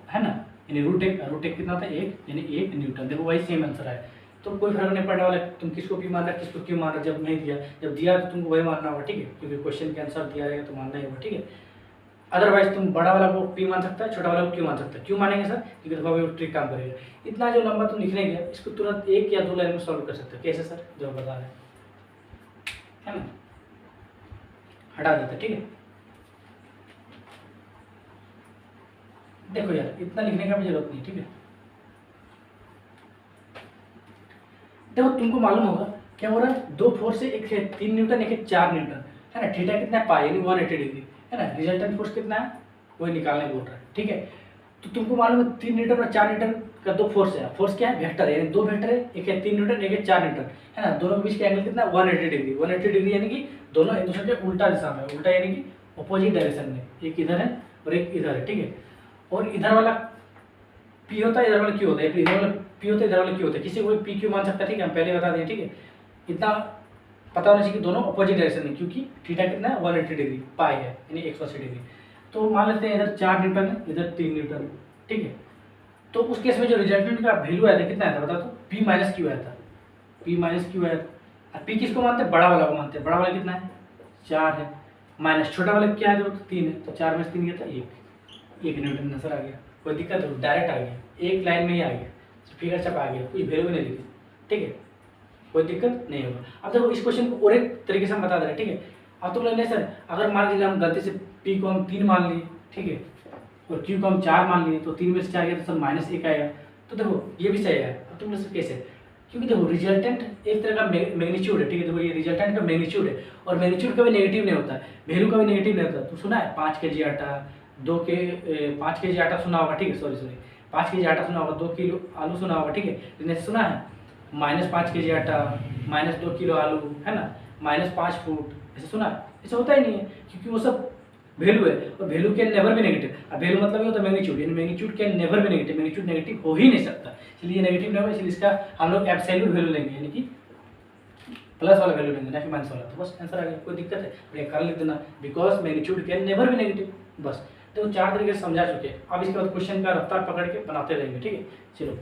Speaker 1: है ना, यानी √1 कितना था 1 यानी 1 न्यूटन। देखो वही सेम आंसर है, तो कोई फर्क नहीं पड़ने वाला तुम किसको पी मान रहा किसको क्यों मान रहा। जब नहीं दिया, जब दिया तो तुमको वही मानना होगा, ठीक है, क्योंकि क्वेश्चन के आंसर दिया रहेगा तो मानना ही होगा, ठीक है। अदरवाइज तुम बड़ा वाला को पी मान सकता है, छोटा वाला को क्यों मान सकता है। क्यों मानेंगे सर, क्योंकि देखो वो ट्रिक काम करेगा। इतना जो लंबा तुम लिखने गया इसको तुरंत 1 या 2 लाइन में सॉल्व कर सकते हो। कैसे सर, जो बता रहे है ना, हटा देते, ठीक है। देखो यार इतना लिखने का भी जरूरत नहीं, ठीक है। देखो तुमको मालूम होगा क्या हो रहा है, 2 फोर्स से, एक है 3 न्यूटन, एक है 4 न्यूटन, है ना। थीटा कितना है पाई यानी 180 डिग्री, है ना। रिजल्टेंट फोर्स कितना है वही निकालने बोल रहा है, ठीक है। तो तुमको मालूम है 3 न्यूटन और 4 न्यूटन का 2 फोर्स है। फोर्स क्या है, वेक्टर है, यानी 2 वेक्टर है, एक है 3 न्यूटन एक है 4 न्यूटन, है ना। दोनों के बीच का एंगल कितना है 180 डिग्री। 180 डिग्री यानी कि दोनों एक दूसरे के उल्टा दिशा में, उल्टा यानी कि अपोजिट डायरेक्शन में, एक इधर है और एक इधर है, ठीक है। और इधर वाला पी होता है, इधर वाला क्यू होता है, इधर वाला पी होता है, इधर वाला क्यू होता है। किसी को पी क्यू मान सकता है, ठीक है, हम पहले बता दें, ठीक है। इतना पता होना चाहिए कि दोनों अपोजिट डायरेक्शन में, क्योंकि थीटा कितना है 180 डिग्री पाई है यानी 180 डिग्री। तो मान लेते हैं इधर 4 न्यूटन है, इधर 3 न्यूटन, ठीक है। तो उस केस में जो रिजल्टेंट का वैल्यू आया था कितना आया था बता, तो पी माइनस क्यू आया था, पी माइनस क्यू आया था। पी किसको मानते हैं, बड़ा वाला को मानते हैं। बड़ा वाला कितना है 4 है, माइनस छोटा वाला क्या है, तो 3 है, तो 4 में से 3 गया था 1 न्यूटन नजर आ गया। कोई दिक्कत हो, डायरेक्ट आ गया, एक लाइन में ही आ गया, फिगर छपा गया, कोई वैल्यू भी नहीं लिखी, ठीक है, कोई दिक्कत नहीं होगा। अब देखो इस क्वेश्चन को और एक तरीके से हम बता दे रहे हैं, ठीक है। अब तुम लगने सर अगर मान लीजिए हम गलती से पी को हम 3 मान लिए, ठीक है, और क्यू को हम 4 मान लिए, तो 3 में से 4 गया तो सर -1 आएगा। तो देखो ये भी सही है। अब तुम सर कैसे, क्योंकि देखो रिजल्टेंट एक तरह का मैग्नीट्यूड है, ठीक है। देखो ये रिजल्टेंट का मैग्नीट्यूड है, और मैग्नीट्यूड कभी नेगेटिव नहीं होता है, वैल्यू कभी नेगेटिव नहीं होता। तो सुना है 5 kg आटा 5 kg आटा सुना होगा, ठीक है, सॉरी 5 kg आटा सुना होगा, 2 किलो आलू सुना होगा, ठीक है। लेकिन सुना है -5 kg आटा -2 किलो आलू, है ना, -5 फुट, ऐसे सुना है। ऐसा होता ही नहीं है, क्योंकि वो सब वैल्यू है, और वैल्यू कैन नेवर भी नेगेटिव। अब वैल्यू मतलब ये होता है मैग्नीट्यूड, यानी मैग्नीट्यूड कैन नेवर भी नेगेटिव, मैग्नीट्यूड नेगेटिव हो ही नहीं सकता, इसलिए नेगेटिव नहीं होगा, इसलिए इसका हम लोग एब्सोल्यूट वैल्यू लेंगे, यानी कि प्लस वाला वैल्यू लेंगे, ना कि माइनस वाला। तो बस आंसर आ गया, कोई दिक्कत है, और कर लिख देना, बिकॉज मैग्नीट्यूड कैन नेवर भी नेगेटिव। बस तो 4 तरीके से समझा चुके हैं। अब इसके बाद क्वेश्चन का रफ्तार पकड़ के बनाते रहेंगे, ठीक है। चलो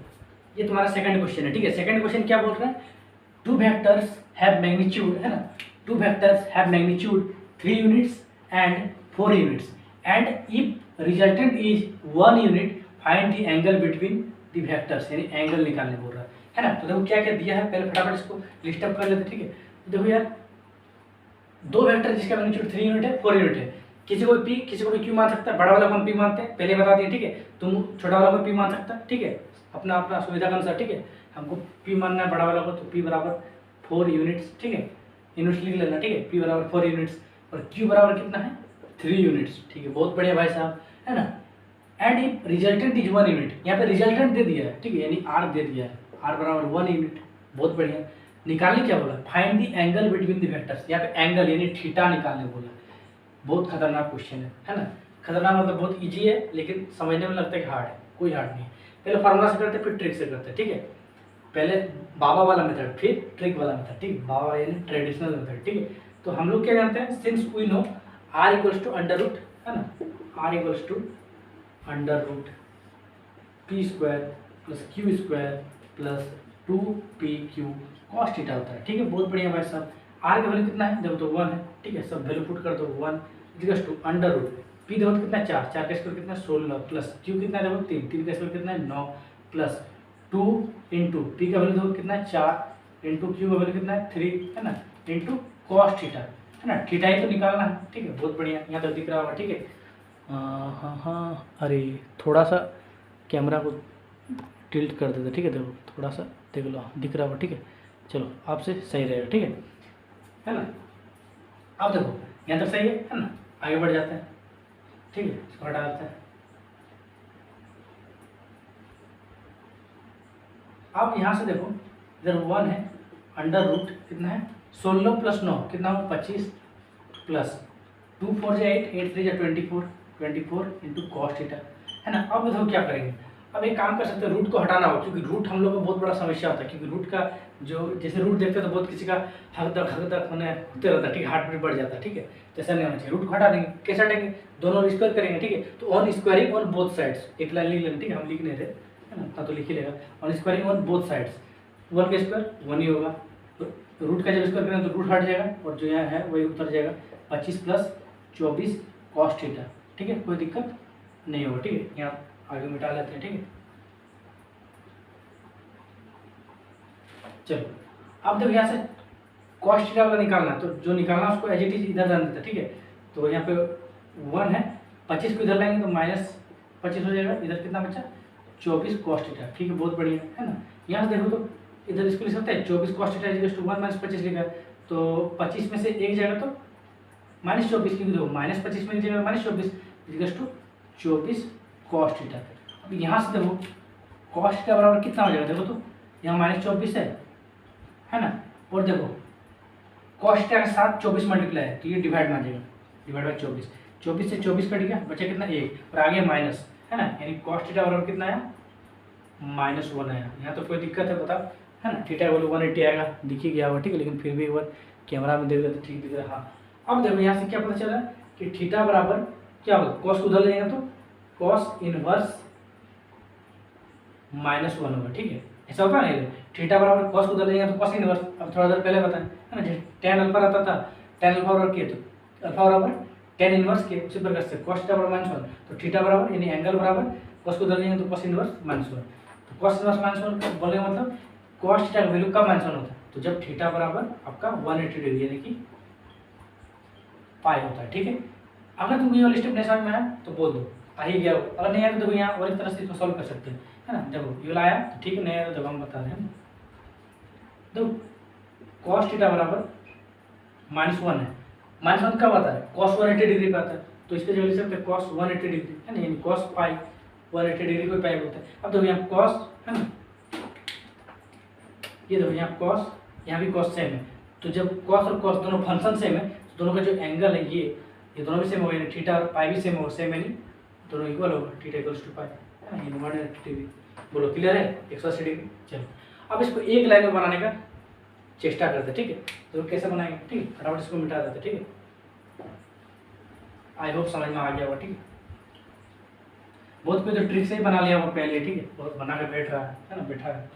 Speaker 1: ये तुम्हारा सेकंड क्वेश्चन है, ठीक है। सेकंड क्वेश्चन क्या बोल रहा है, 2 वेक्टर्स हैव मैग्नीट्यूड, है ना, 2 vectors have magnitude 3 units and 4 units, and if resultant is 1 unit find the angle between the vectors, यानी एंगल निकालने बोल रहा है ना। तो देखो क्या क्या दिया है, पहले फटाफट इसको लिस्ट अप कर लेते, ठीक है। तो देखो यार 2 वेक्टर जिसका मैग्नीट्यूड 3 यूनिट है 4 यूनिट है, किसी को भी क्यू मान सकता है। बड़ा वाला को हम पी मानते हैं, पहले बता दिए, ठीक है। तुम छोटा वाला को पी मान सकता है, ठीक है, अपना अपना सुविधा के अनुसार, ठीक है। हमको पी मानना है बड़ा वाला को, तो पी बराबर 4 यूनिट्स, ठीक है, यूनिट्स लिख लेना, ठीक है। पी बराबर 4 यूनिट्स, और क्यू बराबर कितना है 3 यूनिट्स, ठीक है, बहुत बढ़िया भाई साहब, है ना। And if resultant is 1 unit, यहाँ पे रिजल्टेंट दे दिया है, ठीक है, यानी आर दे दिया है, आर बराबर 1 यूनिट, बहुत बढ़िया। निकालने क्या बोला, find the angle between the vectors, यहाँ पे एंगल यानी थीटा निकालने बोला। बहुत खतरनाक क्वेश्चन है ना। खतरनाक मतलब बहुत इजी है, लेकिन समझने में लगता है कि हार्ड है, कोई हार्ड नहीं है। पहले फार्मूला से करते फिर ट्रिक से करते, ठीक है। पहले बाबा वाला मेथड फिर ट्रिक वाला मेथड, ठीक है, बाबा यानी ट्रेडिशनल मेथड, ठीक है। तो हम लोग क्या जानते हैं, since we know r equals to under root, है ना, r equals to under root p square plus Q square plus 2pq cos theta होता है, ठीक है, बहुत बढ़िया भाई साहब। r का वैल्यू कितना है, देखो तो 1 है, ठीक है, सब वैल्यू पुट कर दो 1 equals to under root p देखो तो कितना है 4, 4 का स्क्वायर कितना है 16 प्लस q कितना है देखो 3, 3 का स्क्वायर कितना है 9 प्लस 2 इंटू p का वैल्यू देखो कितना है 4 इंटू q का वैल्यू कितना है 3, है ना, इंटू कॉस थीटा, है ना। थीटा ही तो निकालना है, ठीक है, बहुत बढ़िया, यहाँ तक दिख रहा होगा, ठीक है। हाँ, अरे थोड़ा सा कैमरा को टिल्ट कर देते, ठीक है, देखो थोड़ा सा देख लो, दिख रहा होगा, ठीक है। चलो आपसे सही रहेगा, ठीक है ना। अब देखो यहाँ तक सही है ना, आगे बढ़ जाते हैं। ठीक है, इसको हटा देते हैं। अब यहाँ से देखो इधर 1 है, अंडर रूट कितना है 16 प्लस 9 कितना हो 25 प्लस 2 4 जा 8 8 3 जा 24 24 इंटू कॉस थीटा, है ना। अब देखो क्या करेंगे, अब एक काम कर सकते हैं, रूट को हटाना हो, क्योंकि रूट हम लोग का बहुत बड़ा समस्या होता है, क्योंकि रूट का जो जैसे रूट देखते हैं तो बहुत किसी का हक तक होने होते रहता है, ठीक है, हार्ट बीट बढ़ जाता है, ठीक है, तो ऐसा नहीं होना चाहिए। रूट को हटा देंगे, कैसे हटाएंगे, दोनों स्क्वायर करेंगे, ठीक है, तो on squaring on both sides, एक लाइन लिख लेंगे, ठीक है, हम लिख नहीं रहे, है ना, उतना तो लिख ही लेगा, on squaring on both sides, 1 का स्क्वायर 1 ही होगा, तो रूट का जब स्क्वायर करेंगे तो रूट हट जाएगा और जो यहाँ है वही उतर जाएगा, 25 प्लस 24 कॉस थीटा, ठीक है, कोई दिक्कत नहीं होगा, ठीक है, यहाँ आगे मिटा लेते हैं, ठीक है। चलो अब देखो यहाँ से कॉस थीटा वाला निकालना, तो जो निकालना उसको एज इट इज इधर डाल देते हैं, ठीक है, तो यहाँ पे 1 है, 25 को इधर लाएंगे तो माइनस 25 हो जाएगा, इधर कितना बचा 24 कॉस थीटा, ठीक है, बहुत बढ़िया है ना। यहाँ से देखो तो इधर इसको लिख सकते हैं 24 cos theta equals to 1 minus 25 लिखा है, तो 25 में से एक जाएगा तो माइनस 24, क्योंकि देखो माइनस 25 में एक जाएगा minus 24 equals to 24 cos theta. अब यहाँ से देखो कॉस थीटा बराबर कितना हो जाएगा, देखो तो यहाँ माइनस 24 है ना, और देखो कॉस थीटा के साथ 24 मल्टीप्लाई है तो ये डिवाइड में आ जाएगा, डिवाइड बाई 24, 24 से 24 कट गया, बचा कितना 1 और आगे माइनस, है ना, यानी कॉस थीटा बराबर कितना आया -1 आया। यहाँ तो कोई दिक्कत है बताओ, है ना, थीटा वैल्यू 180 आएगा, दिख ही गया हुआ, ठीक है, लेकिन फिर भी एक बार कैमरा में देख रहे तो ठीक दिख रहा है। हाँ अब देखो यहाँ से क्या पता चला कि थीटा बराबर क्या होगा, कॉस को उधर ले जाएगा तो कॉस इनवर्स -1 होगा, ठीक है, ऐसा होता है ना, थीटा बराबर कॉस को उधर ले जाएगा तो कॉस इनवर्स, अब थोड़ा देर पहले बताएं, है ना, tan अल्फा रहता था, tan अल्फा बराबर के तो अल्फा बराबर tan इनवर्स के, उसी प्रकार से कॉस थीटा बराबर -1, तो थीटा बराबर यानी एंगल बराबर कॉस को उधर ले जाएंगे तो कॉस इनवर्स -1, तो कॉस इनवर्स -1 बोलने का मतलब कॉस थीटा का वैल्यू कब -1 होता है, तो जब थीटा बराबर आपका 180 डिग्री यानी कि पाई होता है, ठीक है। अगर तुमको ये वाला स्टेप नहीं समझ में आया तो बोल दो, आ ही गया हो, अगर नहीं आया तो देखो यहाँ और एक तरह से इसको सॉल्व कर सकते हैं, है ना, देखो ये वाला आया तो ठीक है, नहीं आया तो देखो हम बता रहे हैं, देखो कॉस थीटा बराबर -1 है, -1 कब आता है, कॉस 180 डिग्री पे आता है, तो इसके जगह लिख सकते हैं कॉस 180 डिग्री, है ना, यानी कॉस पाई 180 डिग्री को पाई बोलते हैं। अब देखो यहाँ कॉस, है ना, ये देखो यहाँ कॉस, यहाँ भी कॉस सेम है, तो जब कॉस और कॉस दोनों फंक्शन सेम है तो दोनों का जो एंगल है ये दोनों भी सेम होगा, यानी थीटा और पाई भी सेम होगा, सेम यानी दोनों इक्वल होगा, थीटा इक्वल्स टू पाई, है ना, ये 180 डिग्री, बोलो क्लियर है, 180 डिग्री। चलो अब इसको एक लाइन में बनाने का चेष्टा करते, ठीक है, तो कैसे बनाएंगे, ठीक है, फटाफट इसको मिटा देते, ठीक है, आई होप समझ में आ गया होगा, ठीक है, बहुत कोई तो ट्रिक से ही बना लिया वो पहले, ठीक है, बहुत बना के बैठ रहा है ना, बैठा है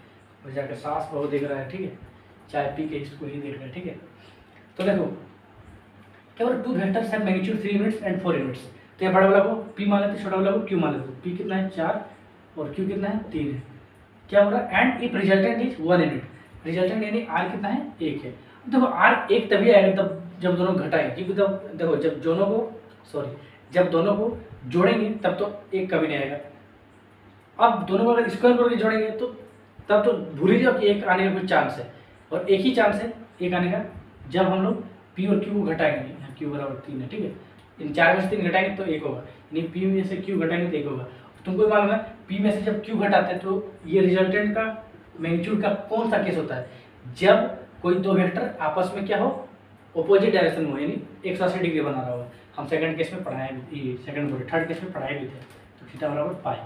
Speaker 1: और जाकर सास बहुत देख रहा है, ठीक है, चाय पी के इसको ही देख रहा है, ठीक है। तो देखो क्या बोला, 2 vectors have magnitude 3 units and 4 units, तो ये बड़ा वाला को p मान लेते, छोटा वाला को q मान लेते, p कितना है 4 और q कितना है 3 है, क्या बोल रहा है, and if resultant is 1 unit, resultant यानी r कितना है 1 है। देखो r 1 तभी आएगा तब जब दोनों घटाएंगे, क्योंकि तब देखो जब दोनों को जोड़ेंगे तब तो 1 कभी नहीं आएगा, अब दोनों को अगर स्क्वायर करके जोड़ेंगे तो तब तो भूल ही जाओ कि 1 आने का कोई चांस है, और एक ही चांस है 1 आने का जब हम लोग p और q को घटाएंगे, यहाँ q बराबर 3 है, ठीक है, इन 4 में से 3 घटाएंगे तो 1 होगा, यानी p में से q घटाएंगे तो 1 होगा। तुमको मालूम है p में से जब q घटाते हैं तो ये रिजल्टेंट का मैग्नीट्यूड का कौन सा केस होता है, जब कोई दो वेक्टर आपस में क्या हो, अपोजिट डायरेक्शन में हो, यानी 180 डिग्री बना रहा होगा। हम सेकंड केस में पढ़ाए भी, थर्ड केस में पढ़ाए भी थे, तो थीटा बराबर पाई।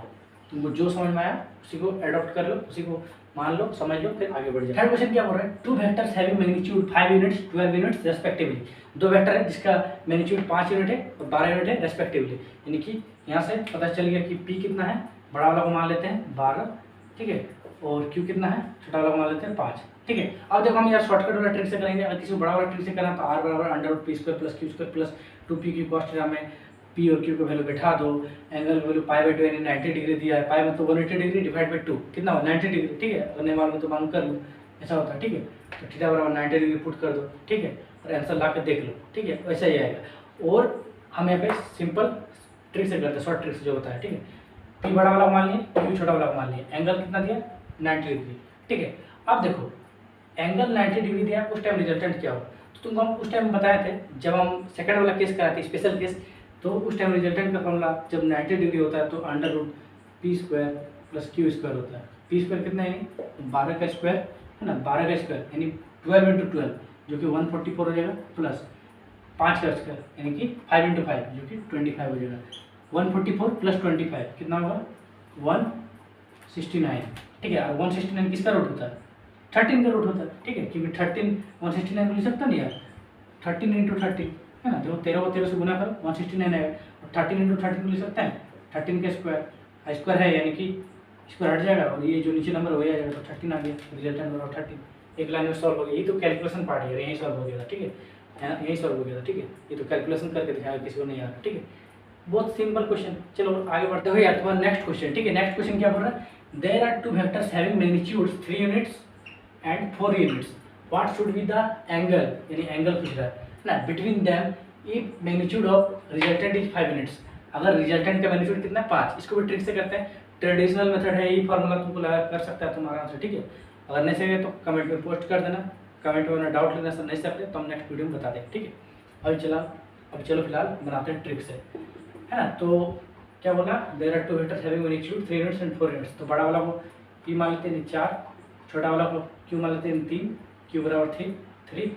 Speaker 1: तुमको जो समझ में आया उसी को एडॉप्ट कर लो, उसी को मान लो, समझ लो, फिर आगे बढ़ जाओ। थर्ड क्वेश्चन क्या बोल रहा है, 2 vectors having magnitude 5 units 12 units respectively, दो वेक्टर है जिसका मैग्नीट्यूड 5 यूनिट है और 12 यूनिट है रेस्पेक्टिवली, यानी कि यहाँ से पता चल गया कि p कितना है, बड़ा वाला को मान लेते हैं 12, ठीक है, और q कितना है, छोटा वाला को मान लेते हैं 5, ठीक है। अब देखो हम यार शॉर्टकट वाला ट्रिक से करेंगे, अगर किसी को बड़ा वाला ट्रिक से करना तो r बराबर √p² + q² + 2p cos theta में p और q को वैल्यू बैठा दो, एंगल वैल्यू π/2 यानी 90 डिग्री दिया है, पाई मतलब 180 डिग्री डिवाइड बाई 2 कितना हो 90 डिग्री, ठीक है, अगर नहीं मालूम तो मालूम कर लो, ऐसा होता है, ठीक है, तो थीटा बराबर 90 डिग्री पुट कर दो, ठीक है, और आंसर ला के देख लो, ठीक है, वैसा ही आएगा। और हम यहाँ पे सिंपल ट्रिक से करते हैं, शॉर्ट ट्रिक से जो होता है, ठीक है, p बड़ा वाला मान लिए, q छोटा वाला मान लिए, एंगल कितना दिया 90 डिग्री, ठीक है। अब देखो एंगल 90 डिग्री दिया, उस टाइम रिजल्टेंट क्या हो, तो तुमको हम उस टाइम बताए थे जब हम सेकंड वाला केस कराए थे, स्पेशल केस, तो उस टाइम रिजल्टेंट का फॉर्मूला जब 90 डिग्री होता है तो under root P square plus Q square होता है। पी स्क्वायर कितना है, 12 का स्क्वायर है ना, 12 का स्क्वायर यानी 12 इंटू 12 जो कि 144 हो जाएगा, प्लस 5 का स्क्वायर यानी कि 5 इंटू 5 जो कि 25 हो जाएगा। 144 प्लस 25 कितना होगा, 169। ठीक है, और 169 किसका रूट होता है, 13 का रूट होता है। ठीक है, क्योंकि 13 169 को लिख सकता नहीं यार, 13 इंटू 13 है ना, देखो 13 को 13 से गुना करो 169 आएगा, और 13 इंटू 13 को लिख सकते हैं 13 का स्क्वायर, स्क्वायर है यानी कि स्क्वायर हट जाएगा और ये जो नीचे नंबर वही आ जाएगा, तो 13 आ गया, रिजल्टेंट नंबर 13। एक लाइन में सॉल्व हो गया, ये तो कैलकुलेशन पार्ट है, यहीं सॉल्व हो गया था। ठीक है, यहीं सॉल्व हो गया था। ठीक है, ये तो कैलकुलेशन करके दिखाया, किसी को नहीं आ रहा। ठीक है, बहुत सिंपल क्वेश्चन। चलो आगे बढ़ते हुए यार, तुम्हारा नेक्स्ट क्वेश्चन। ठीक है, नेक्स्ट क्वेश्चन क्या बोल रहा है, there are two vectors having magnitudes 3 units and 4 units, what should be the angle, यानी एंगल पूछ रहा है ना, between them if magnitude of resultant is 5 units. अगर रिजल्टेंट का मैग्नीट्यूड कितना है, 5। इसको भी ट्रिक से करते हैं, ट्रेडिशनल मेथड है, ये फॉर्मूला तुमको लगा कर सकता है तुम आराम से। ठीक है, अगर नहीं सके तो कमेंट में पोस्ट कर देना, कमेंट में अपना डाउट लेना, सब नहीं सकते तो हम नेक्स्ट वीडियो में बता देंगे। ठीक है, अभी चलो फिलहाल बनाते हैं ट्रिक से, है ना। तो क्या बोला, there are two vectors having magnitude 3 units and 4 units. तो बड़ा वाला को पी मान लेते हैं 4, छोटा वाला को क्यू मान लेते हैं 3, क्यू बराबर 3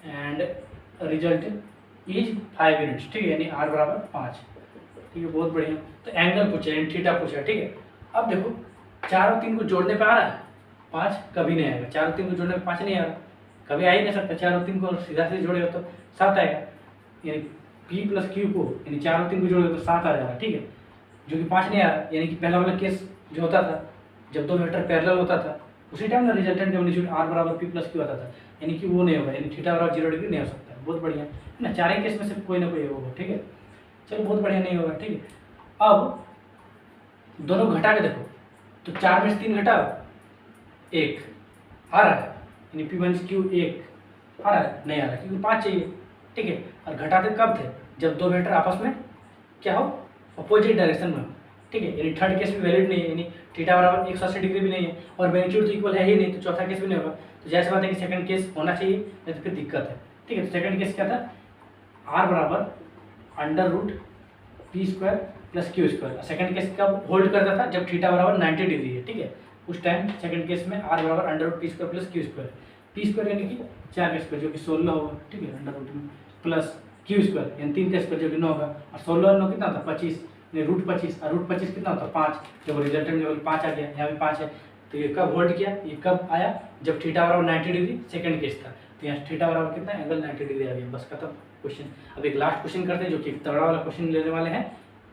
Speaker 1: एंड रिजल्ट इज 5 यूनिट्स। ठीक है, यानी आर बराबर 5। ठीक है, बहुत बढ़िया। तो एंगल पूछा है, थीटा पूछा है। ठीक है, अब देखो 4 और 3 को जोड़ने पे आ रहा है 5, कभी नहीं आएगा। 4 और 3 को जोड़ने पे 5 नहीं आ रहा, कभी आ ही नहीं सकता। 4 और 3 को सीधा सीधे जोड़ेगा तो 7 आएगा, यानी पी प्लस क्यू को यानी 4 और 3 को जोड़ेगा तो 7 आ जाएगा। ठीक है, जो कि 5 नहीं आ रहा, यानी कि पहला वाला केस जो होता था जब दो वेक्टर पैरेलल होता था उसी टाइम ना रिजल्टेंट का मैग्नीट्यूड आर बराबर पी प्लस क्यू आता था, यानी कि वो नहीं होगा, यानी थीटा बराबर 0 डिग्री नहीं हो सकता। बहुत बढ़िया है ना, 4 ही केस में से कोई ना कोई होगा। ठीक है, चलो बहुत बढ़िया, नहीं होगा। ठीक है, अब दोनों घटा के देखो, तो 4 में से 3 घटाओ 1 आ रहा है, यानी पी माइनस क्यू 1 आ रहा है, नहीं आ रहा क्योंकि 5 चाहिए। ठीक है, और घटाते कब थे, जब दो वेक्टर आपस में क्या हो, अपोजिट डायरेक्शन में हो। ठीक है, यानी थर्ड केस भी वैलिड नहीं है, यानी थीटा बराबर 180 डिग्री भी नहीं है और मैग्नीट्यूड तो इक्वल है ही नहीं, तो चौथा केस भी नहीं होगा। तो जैसे बात है कि सेकंड केस होना चाहिए, नहीं तो फिर दिक्कत है। ठीक है, तो सेकंड केस क्या था, आर बराबर under root P square plus Q square. Second case कब होल्ड करता था, जब थीटा बराबर 90 डिग्री है। ठीक है, उस टाइम सेकंड केस में आर बराबर under root P square plus Q square. P square यानी कि 4 का स्क्वायर जो कि 16 होगा। ठीक है, अंडर रूट में प्लस क्यू स्क्वायर यानी 3 का स्क्वायर जो कि 9 होगा, और 16 और 9 कितना होता है 25, रूट 25, और रूट 25 कितना होता है 5। जब रिजल्टेंट लेवल 5 आ गया, यहाँ भी 5 है, तो ये कब होल्ड किया, ये कब आया, जब थीटा बराबर 90 डिग्री सेकंड केस था। तो यहाँ थीटा बराबर कितना एंगल 90 डिग्री आ गया, बस खत्म क्वेश्चन। अब एक लास्ट क्वेश्चन करते हैं जो कि तगड़ा वाला क्वेश्चन लेने वाले हैं,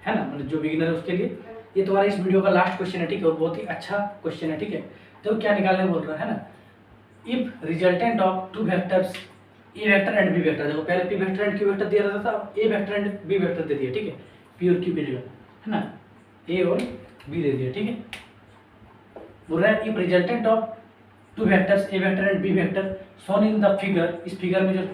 Speaker 1: है ना, मतलब जो बिगिनर है उसके लिए ये तुम्हारा इस वीडियो का लास्ट क्वेश्चन है। ठीक है, और बहुत ही अच्छा क्वेश्चन है। ठीक है, तो क्या निकालने बोल रहा है ना, if resultant of two vectors a vector and b vector, देखो पहले p vector and q vector दिया रहता था, a vector and b vector दे दिया। ठीक है, पी और क्यू की जगह, है ना, ए और बी दे दिया। ठीक है, बोल रहा है if resultant of two vectors a vector and b vector shown in the figure, इस फिगर में जो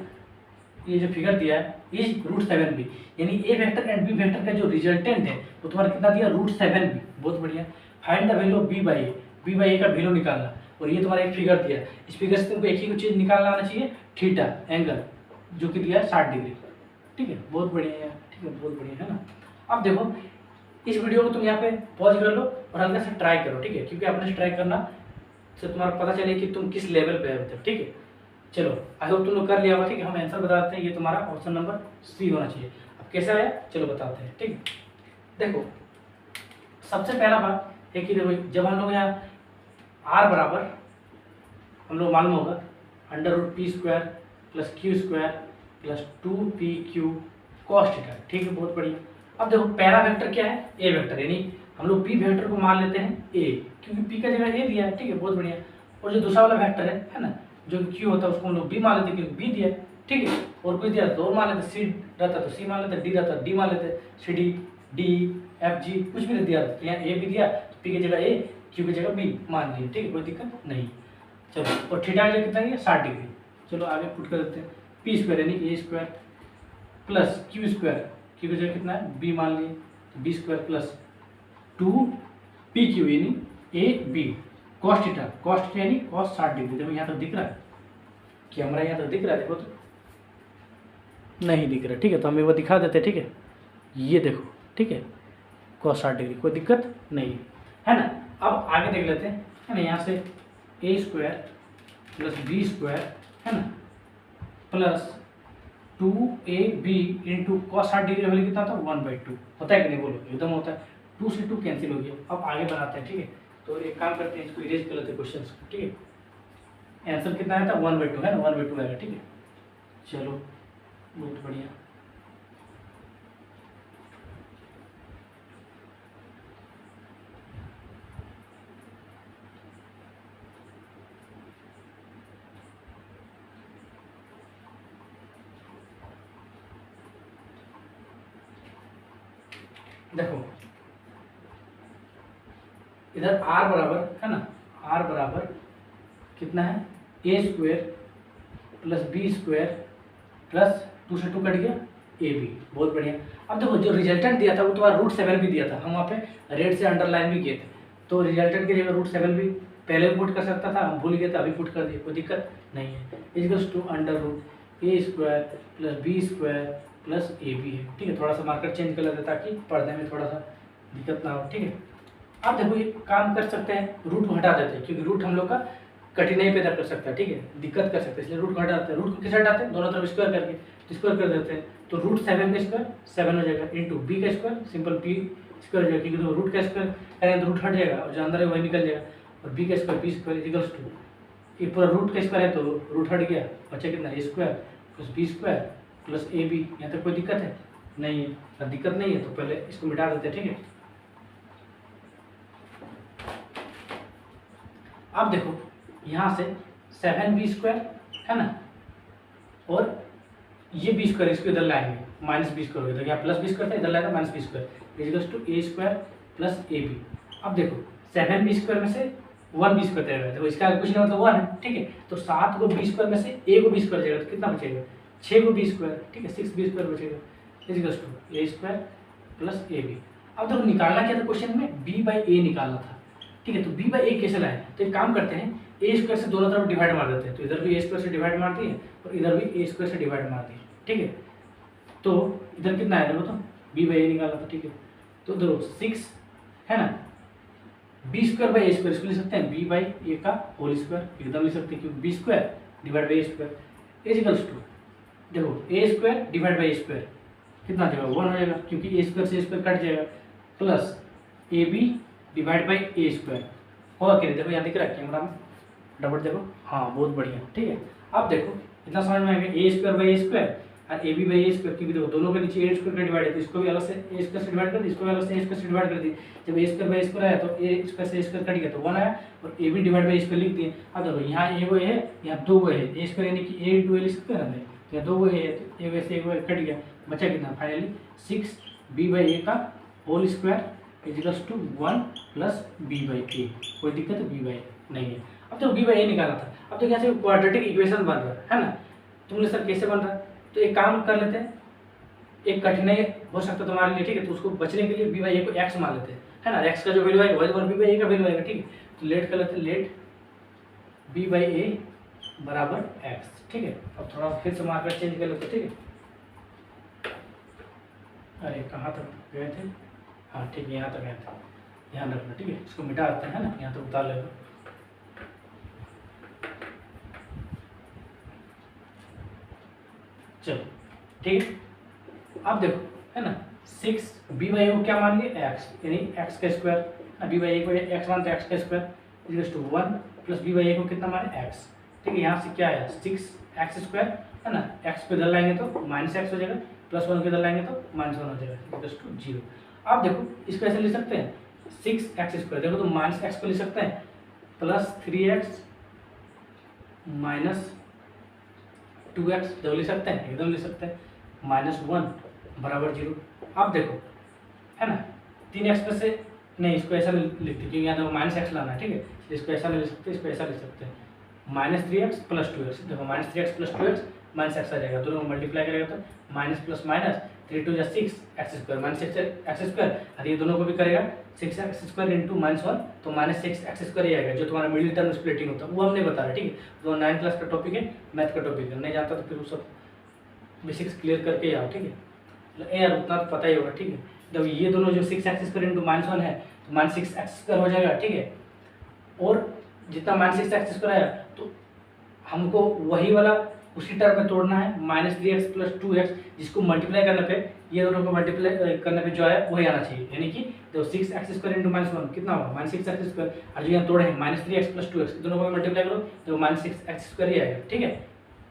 Speaker 1: ये जो फिगर दिया है इज √7b, यानी ए वेक्टर एंड बी वेक्टर का जो रिजल्टेंट है वो तुम्हारा कितना दिया, √7b। बहुत बढ़िया। Find the value of B by A का वैल्यू निकालना, और ये तुम्हारा एक फिगर दिया, इस फिगर से तुमको एक ही चीज़ निकालना आना चाहिए, थीटा एंगल जो कि दिया 60 डिग्री। ठीक है, बहुत बढ़िया है। ठीक है, बहुत बढ़िया है ना। अब देखो इस वीडियो को तुम यहाँ पे पॉज कर लो और हल्का से ट्राई करो। ठीक है, क्योंकि आपने ट्राई करना से तुम्हारा पता चले कि तुम किस लेवल पे है। ठीक है, चलो आई होप तुम लोग कर लिया होगा। ठीक है, हम आंसर बता देते हैं, ये तुम्हारा ऑप्शन नंबर सी होना चाहिए। अब कैसे आया चलो बताते हैं। ठीक है, देखो सबसे पहला बात है कि देखो जब हम लोग यहाँ आर बराबर हम लोग मालूम होगा under root P square plus Q square plus 2pq cos theta. ठीक है, बहुत बढ़िया। अब देखो पहला वेक्टर क्या है, ए वेक्टर, यानी हम लोग पी वेक्टर को मान लेते हैं ए, क्योंकि पी का जगह ए दिया है। ठीक है, बहुत बढ़िया। और जो दूसरा वाला वेक्टर है ना, जो क्यू होता है उसको हम लोग बी मान लेते हैं, क्योंकि बी दिया। ठीक है, और कुछ दिया तो मान लेते, सी रहता तो सी मान लेते, डी रहता डी मान लेते, c d d f g कुछ भी दिया, तो यहाँ ए भी दिया तो पी की जगह ए, क्यू की जगह बी मान लिए। ठीक है, कोई दिक्कत नहीं। चलो, और थीटा की जगह कितना है 60 डिग्री। चलो आगे पुट कर देते हैं, पी स्क्वायर यानी A square plus Q square, Q की जगह कितना है बी मान लिए, तो बी स्क्वायर प्लस 2pq यानी ए बी कॉस थीटा यानी कॉस 60 डिग्री। देखो यहाँ तक दिख रहा है, कैमरा यहाँ तक दिख रहा है, देखो तो नहीं दिख रहा। ठीक है, तो हम एक बार दिखा देते हैं। ठीक है, ये देखो, ठीक है, cos 60 डिग्री, कोई दिक्कत नहीं है ना। अब आगे देख लेते हैं, है ना, यहाँ से a square plus b square, है ना, plus 2ab into cos 60 degree वाले कितना था 1/2, होता है कि नहीं बोलो, एकदम होता है। 2 से 2 कैंसिल हो गया। अब आगे बनाते हैं, ठीक है। तो एक काम करते हैं, इसको इरेज कर लेते हैं क्वेश्चन को, ठीक है। आंसर कितना आया था 1/2, है ना, 1/2 आएगा, ठीक है। चलो बहुत बढ़िया। देखो इधर r बराबर, है ना, r बराबर कितना है a square plus b square plus 2 से 2 कट गया ab, बहुत बढ़िया। अब देखो जो रिजल्टेंट दिया था वो तुम्हारा √7 भी दिया था, हम वहाँ पे रेड से अंडरलाइन भी किए थे। तो रिजल्टेंट के जगह √7 भी पहले पुट कर सकता था, हम भूल गए थे, अभी पुट कर दिए, कोई दिक्कत नहीं है। Equals to √a square plus b square plus ab है, ठीक है। थोड़ा सा मार्कर चेंज कर लेते ताकि पढ़ने में थोड़ा सा दिक्कत ना हो, ठीक है। अब देखो ये काम कर सकते हैं, रूट को हटा देते हैं, क्योंकि रूट हम लोग का कठिनाई पैदा कर सकता है, ठीक है, दिक्कत कर सकते हैं, इसलिए रूट को हटाते हैं। रूट को किसे हटाते हैं, दोनों तरफ स्क्वायर करके, तो स्क्वायर कर देते हैं। तो √7 का स्क्वायर 7 हो जाएगा, इंटू बी का स्क्वायर सिंपल बी स्क्वायर हो जाएगा, क्योंकि तो रूट का स्क्वायर करेंगे तो रूट हट जाएगा और जो अंदर है वही निकल जाएगा, और बी का square b square equals to, ये पूरा रूट का स्क्वायर है तो रूट हट गया, बचा कितना a square plus b square plus ab। यहाँ तक कोई दिक्कत है नहीं है, अगर दिक्कत नहीं है तो पहले इसको मिटा देते हैं, ठीक है। अब देखो यहाँ से 7b स्क्वायर, है ना, और ये b स्क्वायर इसको इधर लाएंगे, माइनस बी स्क्वायर होगा, यहाँ प्लस बी स्क्वायर था, इधर लाएगा minus b square equals to a square plus ab। अब देखो 7b स्क्वायर में से 1b स्क्वायर जाएगा, देखो इसका कुछ नहीं मतलब 1 है, ठीक है। तो 7 को b स्क्वायर में से a को b स्क्वायर जाएगा तो कितना बचेगा 6 को b स्क्वायर, ठीक है, 6b स्क्वायर बचेगा equals to a square plus ab। अब देखो निकालना क्या था क्वेश्चन में, b/a निकालना था, ठीक है। तो b/a कैसे लाए, तो एक काम करते हैं, a स्क्वायर से दोनों तरफ डिवाइड मार देते हैं, तो इधर भी a स्क्वायर से डिवाइड मार दिए और इधर भी a स्क्वायर से डिवाइड मार दिए, ठीक है। तो इधर कितना आया देखो, तो b/a निकाला था, ठीक है। तो देखो 6, है ना, b square by a square, इसको लिख सकते हैं b/a का होल स्क्वायर, एकदम लिख सकते हैं, क्योंकि b square divide by a square equals to, देखो a square divide by a square कितना जाएगा 1 हो जाएगा, क्योंकि a स्क्वायर से a स्क्वायर कट जाएगा, plus ab divide by a square होगा कि नहीं, देखो यहाँ दिख रहा है कैमरा में, डबल देखो, हाँ बहुत बढ़िया, ठीक है। अब देखो इतना समझ में आएगा, a square by a square और ab बाई a स्क्वायर, क्योंकि देखो दोनों के नीचे a स्क्वायर का डिवाइड है, तो इसको भी अलग से a स्क्वायर से डिवाइड कर दी, इसको भी अलग से a स्क्वायर से डिवाइड कर दी। जब a square by a square आया तो a स्क्वायर से a स्क्वायर कट गया तो 1 आया, और ab divide by a square लिख दिए। अब देखो यहाँ a वो है, यहाँ 2 वो है, a स्क्वायर यानी कि a इंटू a लिख सकते हैं ना, तो यहाँ 2 वो है, तो a वैसे एक कट गया, बचा कितना फाइनली 6b/a का whole square equals to 1 plus b/a, कोई दिक्कत है b/a नहीं है। अब तो b/a निकाला था, अब तो यहाँ से क्वाड्रेटिक इक्वेशन बन रहा है ना, तुमने सर कैसे बन रहा है, तो एक काम कर लेते हैं, एक कठिनाई हो सकता है तुम्हारे लिए, ठीक है, तो उसको बचने के लिए b/a को x मान लेते हैं, है ना, x का जो वैल्यू आएगा वही b/a का वैल्यू आएगा, ठीक है। तो लेट कर लेते हैं, लेट b/a बराबर x, ठीक है। अब थोड़ा फिर से मार्कर चेंज कर लेते हैं, ठीक है। अरे कहाँ तक गए थे, हाँ ठीक है, यहाँ तक गए थे, ध्यान रखना, ठीक है। इसको मिटा देते हैं ना, यहाँ तक उतार लेगा, चलो ठीक है। अब देखो, है ना, 6b/a को क्या मान लिए x, यानी x का स्क्वायर, b/a को x मानते हैं, x का square equals to 1 plus b/a को कितना माने x, ठीक है। यहाँ से क्या आया 6x स्क्वायर, है ना, x को इधर लाएंगे तो -x हो जाएगा, +1 को इधर लाएंगे तो -1 हो जाएगा इक्वल्स टू 0। अब देखो इसको ऐसे लिख सकते हैं 6x स्क्वायर, देखो तो -x को लिख सकते हैं प्लस 3x माइनस 2x, देखो लिख सकते हैं, एकदम लिख सकते हैं, -1 बराबर 0। अब देखो, है ना, 3x में से नहीं, इसको ऐसा लिखते क्योंकि यहाँ देखो -x लाना है, ठीक है, इसको ऐसा नहीं लिख सकते, इसको ऐसा लिख सकते हैं -3x प्लस 2x, देखो -3x प्लस 2x -x आ जाएगा, दोनों को मल्टीप्लाई करेगा तो minus plus minus 3 2 6x square -6x square, और ये दोनों को भी करेगा 6x स्क्वायर इंटू -1, तो -6x स्क्वायर ही आएगा, जो तुम्हारा मिडिल टर्म स्प्लिटिंग होता है वो हमने बता रहा है, ठीक है। तो 9th क्लास का टॉपिक है, मैथ का टॉपिक है, नहीं जानता तो फिर वो सब बेसिक्स क्लियर करके ही आओ, ठीक है। ए यार उतना तो पता ही होगा, ठीक है। जब ये दोनों जो 6x² इंटू -1 है तो -6x² हो जाएगा, ठीक है। और जितना -6x² है तो हमको वही वाला उसी टर्म में तोड़ना है, -3x + 2x, जिसको मल्टीप्लाई करने पे ये दोनों को मल्टीप्लाई करने पे जो है वही आना चाहिए। यानी कि तो 6x² इंटू -1 कितना होगा, -6x²। और जो यहाँ तोड़े हैं -3x + 2x, दोनों को मल्टीप्लाई करो तो -6x² ही आएगा, ठीक है।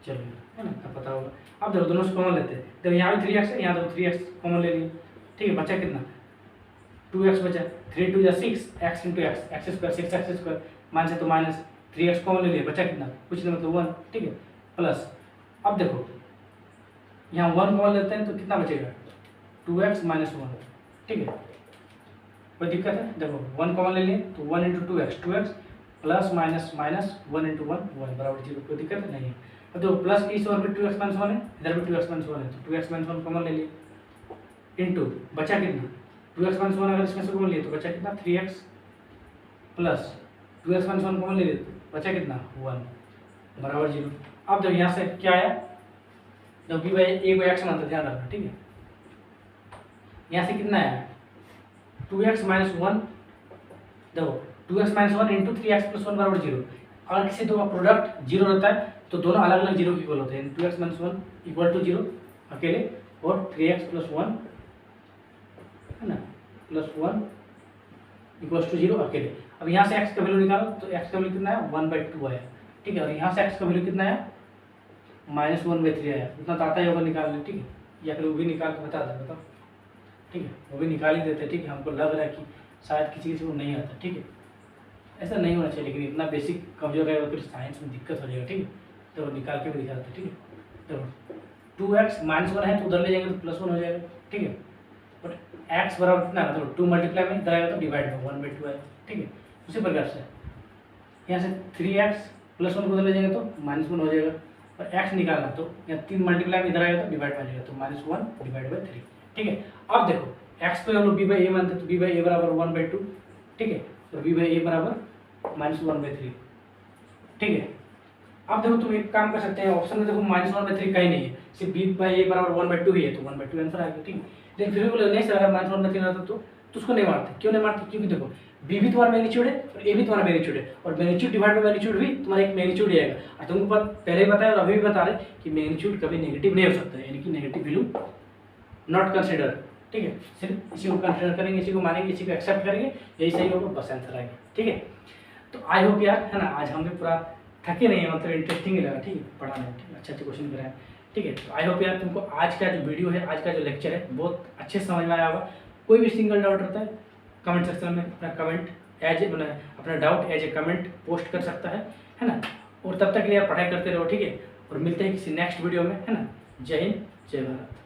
Speaker 1: चलिए, है ना, अब पता होगा। अब देखो दोनों से कॉमन लेते हैं, तो यहाँ भी 3x है, यहाँ देखो 3x कॉमन ले लिए, ठीक है। बचा कितना, 2x बचा, 3 × 2 = 6, x × x, x² 6x², minus है तो माइनस, 3x कॉमन ले लिया, बचा कितना, कुछ नहीं मतलब 1, ठीक है। प्लस अब देखो यहाँ 1 कॉमन लेते हैं तो कितना बचेगा, 2x - 1, ठीक है। कोई दिक्कत है, देखो 1 कॉमन ले लिए तो 1 × 2x, 2x plus minus minus 1 × 1, 1 बराबर 0। कोई दिक्कत है नहीं है। अब देखो प्लस इस और भी 2x - 1 है, इधर भी 2x - 1 है, तो 2x - 1 कॉमन ले लिए, इंटू बचा कितना, 2x - 1 अगर इसमें से कॉमन लिए तो बचा कितना, 3x प्लस 2x - 1 कॉमन ले लिए तो बचा कितना, 1 बराबर 0। अब जब यहाँ से क्या आया, जब b बाई a को x मानते, ध्यान रखना, ठीक है। यहाँ से कितना आया, 2x - 1, देखो 2x - 1 इंटू 3x + 1 बराबर 0। अगर किसी दो का प्रोडक्ट 0 रहता है तो दोनों अलग अलग 0 के इक्वल होते हैं। 2x - 1 = 0 अकेले, और 3x + 1 है ना, +1 = 0 अकेले। अब यहाँ से x का वैल्यू निकालो तो x का वैल्यू कितना है, 1/2 आया, ठीक है। और यहाँ से x का वैल्यू कितना आया, -1/3 आया। उतना तो आता ही होगा निकालने, ठीक है। या फिर वो भी निकाल के बता दे, बताओ, ठीक है। वो भी निकाल ही देते, ठीक है। हमको लग रहा है कि शायद किसी को नहीं आता, ठीक है। ऐसा नहीं होना चाहिए, लेकिन इतना बेसिक कमजोर रहेगा फिर साइंस में दिक्कत हो जाएगा, ठीक है। तो निकाल के भी दिखा देते, ठीक है। तो 2x - 1 है तो उधर ले जाएंगे तो +1 हो जाएगा, ठीक है। और x बराबर कितना, मतलब 2 मल्टीप्लाई में इधर आएगा तो डिवाइड में 1/2 आएगा, ठीक है। उसी प्रकार से यहाँ से 3x + 1 को उधर ले जाएंगे तो -1 हो जाएगा, और x निकालना तो यहाँ 3 मल्टीप्लाई में इधर आएगा तो डिवाइड में आ जाएगा, तो -1/3, ठीक है। अब देखो x को हम लोग b/a मानते हैं, तो b/a बराबर 1/2, ठीक है। तो b/a बराबर -1/3, ठीक है। अब देखो तुम एक काम कर सकते हैं, ऑप्शन में देखो -1/3 कहीं नहीं है, सिर्फ b/a बराबर 1/2 ही है, तो 1/2 आंसर आ गया, ठीक है। लेकिन फिर भी बोले नहीं सर, अगर -1/3 रहता तो उसको नहीं मारते। क्यों नहीं मारते, क्योंकि देखो b भी तुम्हारा मैग्नीट्यूड है और a भी तुम्हारा मैग्नीट्यूड है, और मैग्नीट्यूड डिवाइड बाय मैग्नीट्यूड भी तुम्हारा एक मैग्नीट्यूड ही आएगा। और तुमको पहले ही बताया और अभी भी बता रहे कि मैग्नीट्यूड कभी नेगेटिव नहीं हो सकता है, यानी कि नेगेटिव वैल्यू नॉट कंसिडर, ठीक है। सिर्फ इसी को कंसिडर करेंगे, इसी को मानेंगे, इसी को एक्सेप्ट करेंगे, यही सही होगा, बस आंसर आएगा, ठीक है। तो आई होप यार, है ना, आज हम भी पूरा थके नहीं है, मतलब इंटरेस्टिंग ही लगा, ठीक है, पढ़ाने में, ठीक है, अच्छे क्वेश्चन कराए, ठीक है। तो आई होप यार तुमको आज का जो वीडियो है, आज का जो लेक्चर है बहुत अच्छे से समझ में आया होगा। कोई भी सिंगल डाउट रहता है कमेंट सेक्शन में अपना कमेंट अपना doubt as a comment post कर सकता है ना। और तब तक के लिए यार पढ़ाई करते रहो, ठीक है। और मिलते हैं किसी नेक्स्ट वीडियो में, है ना। जय हिंद, जय भारत।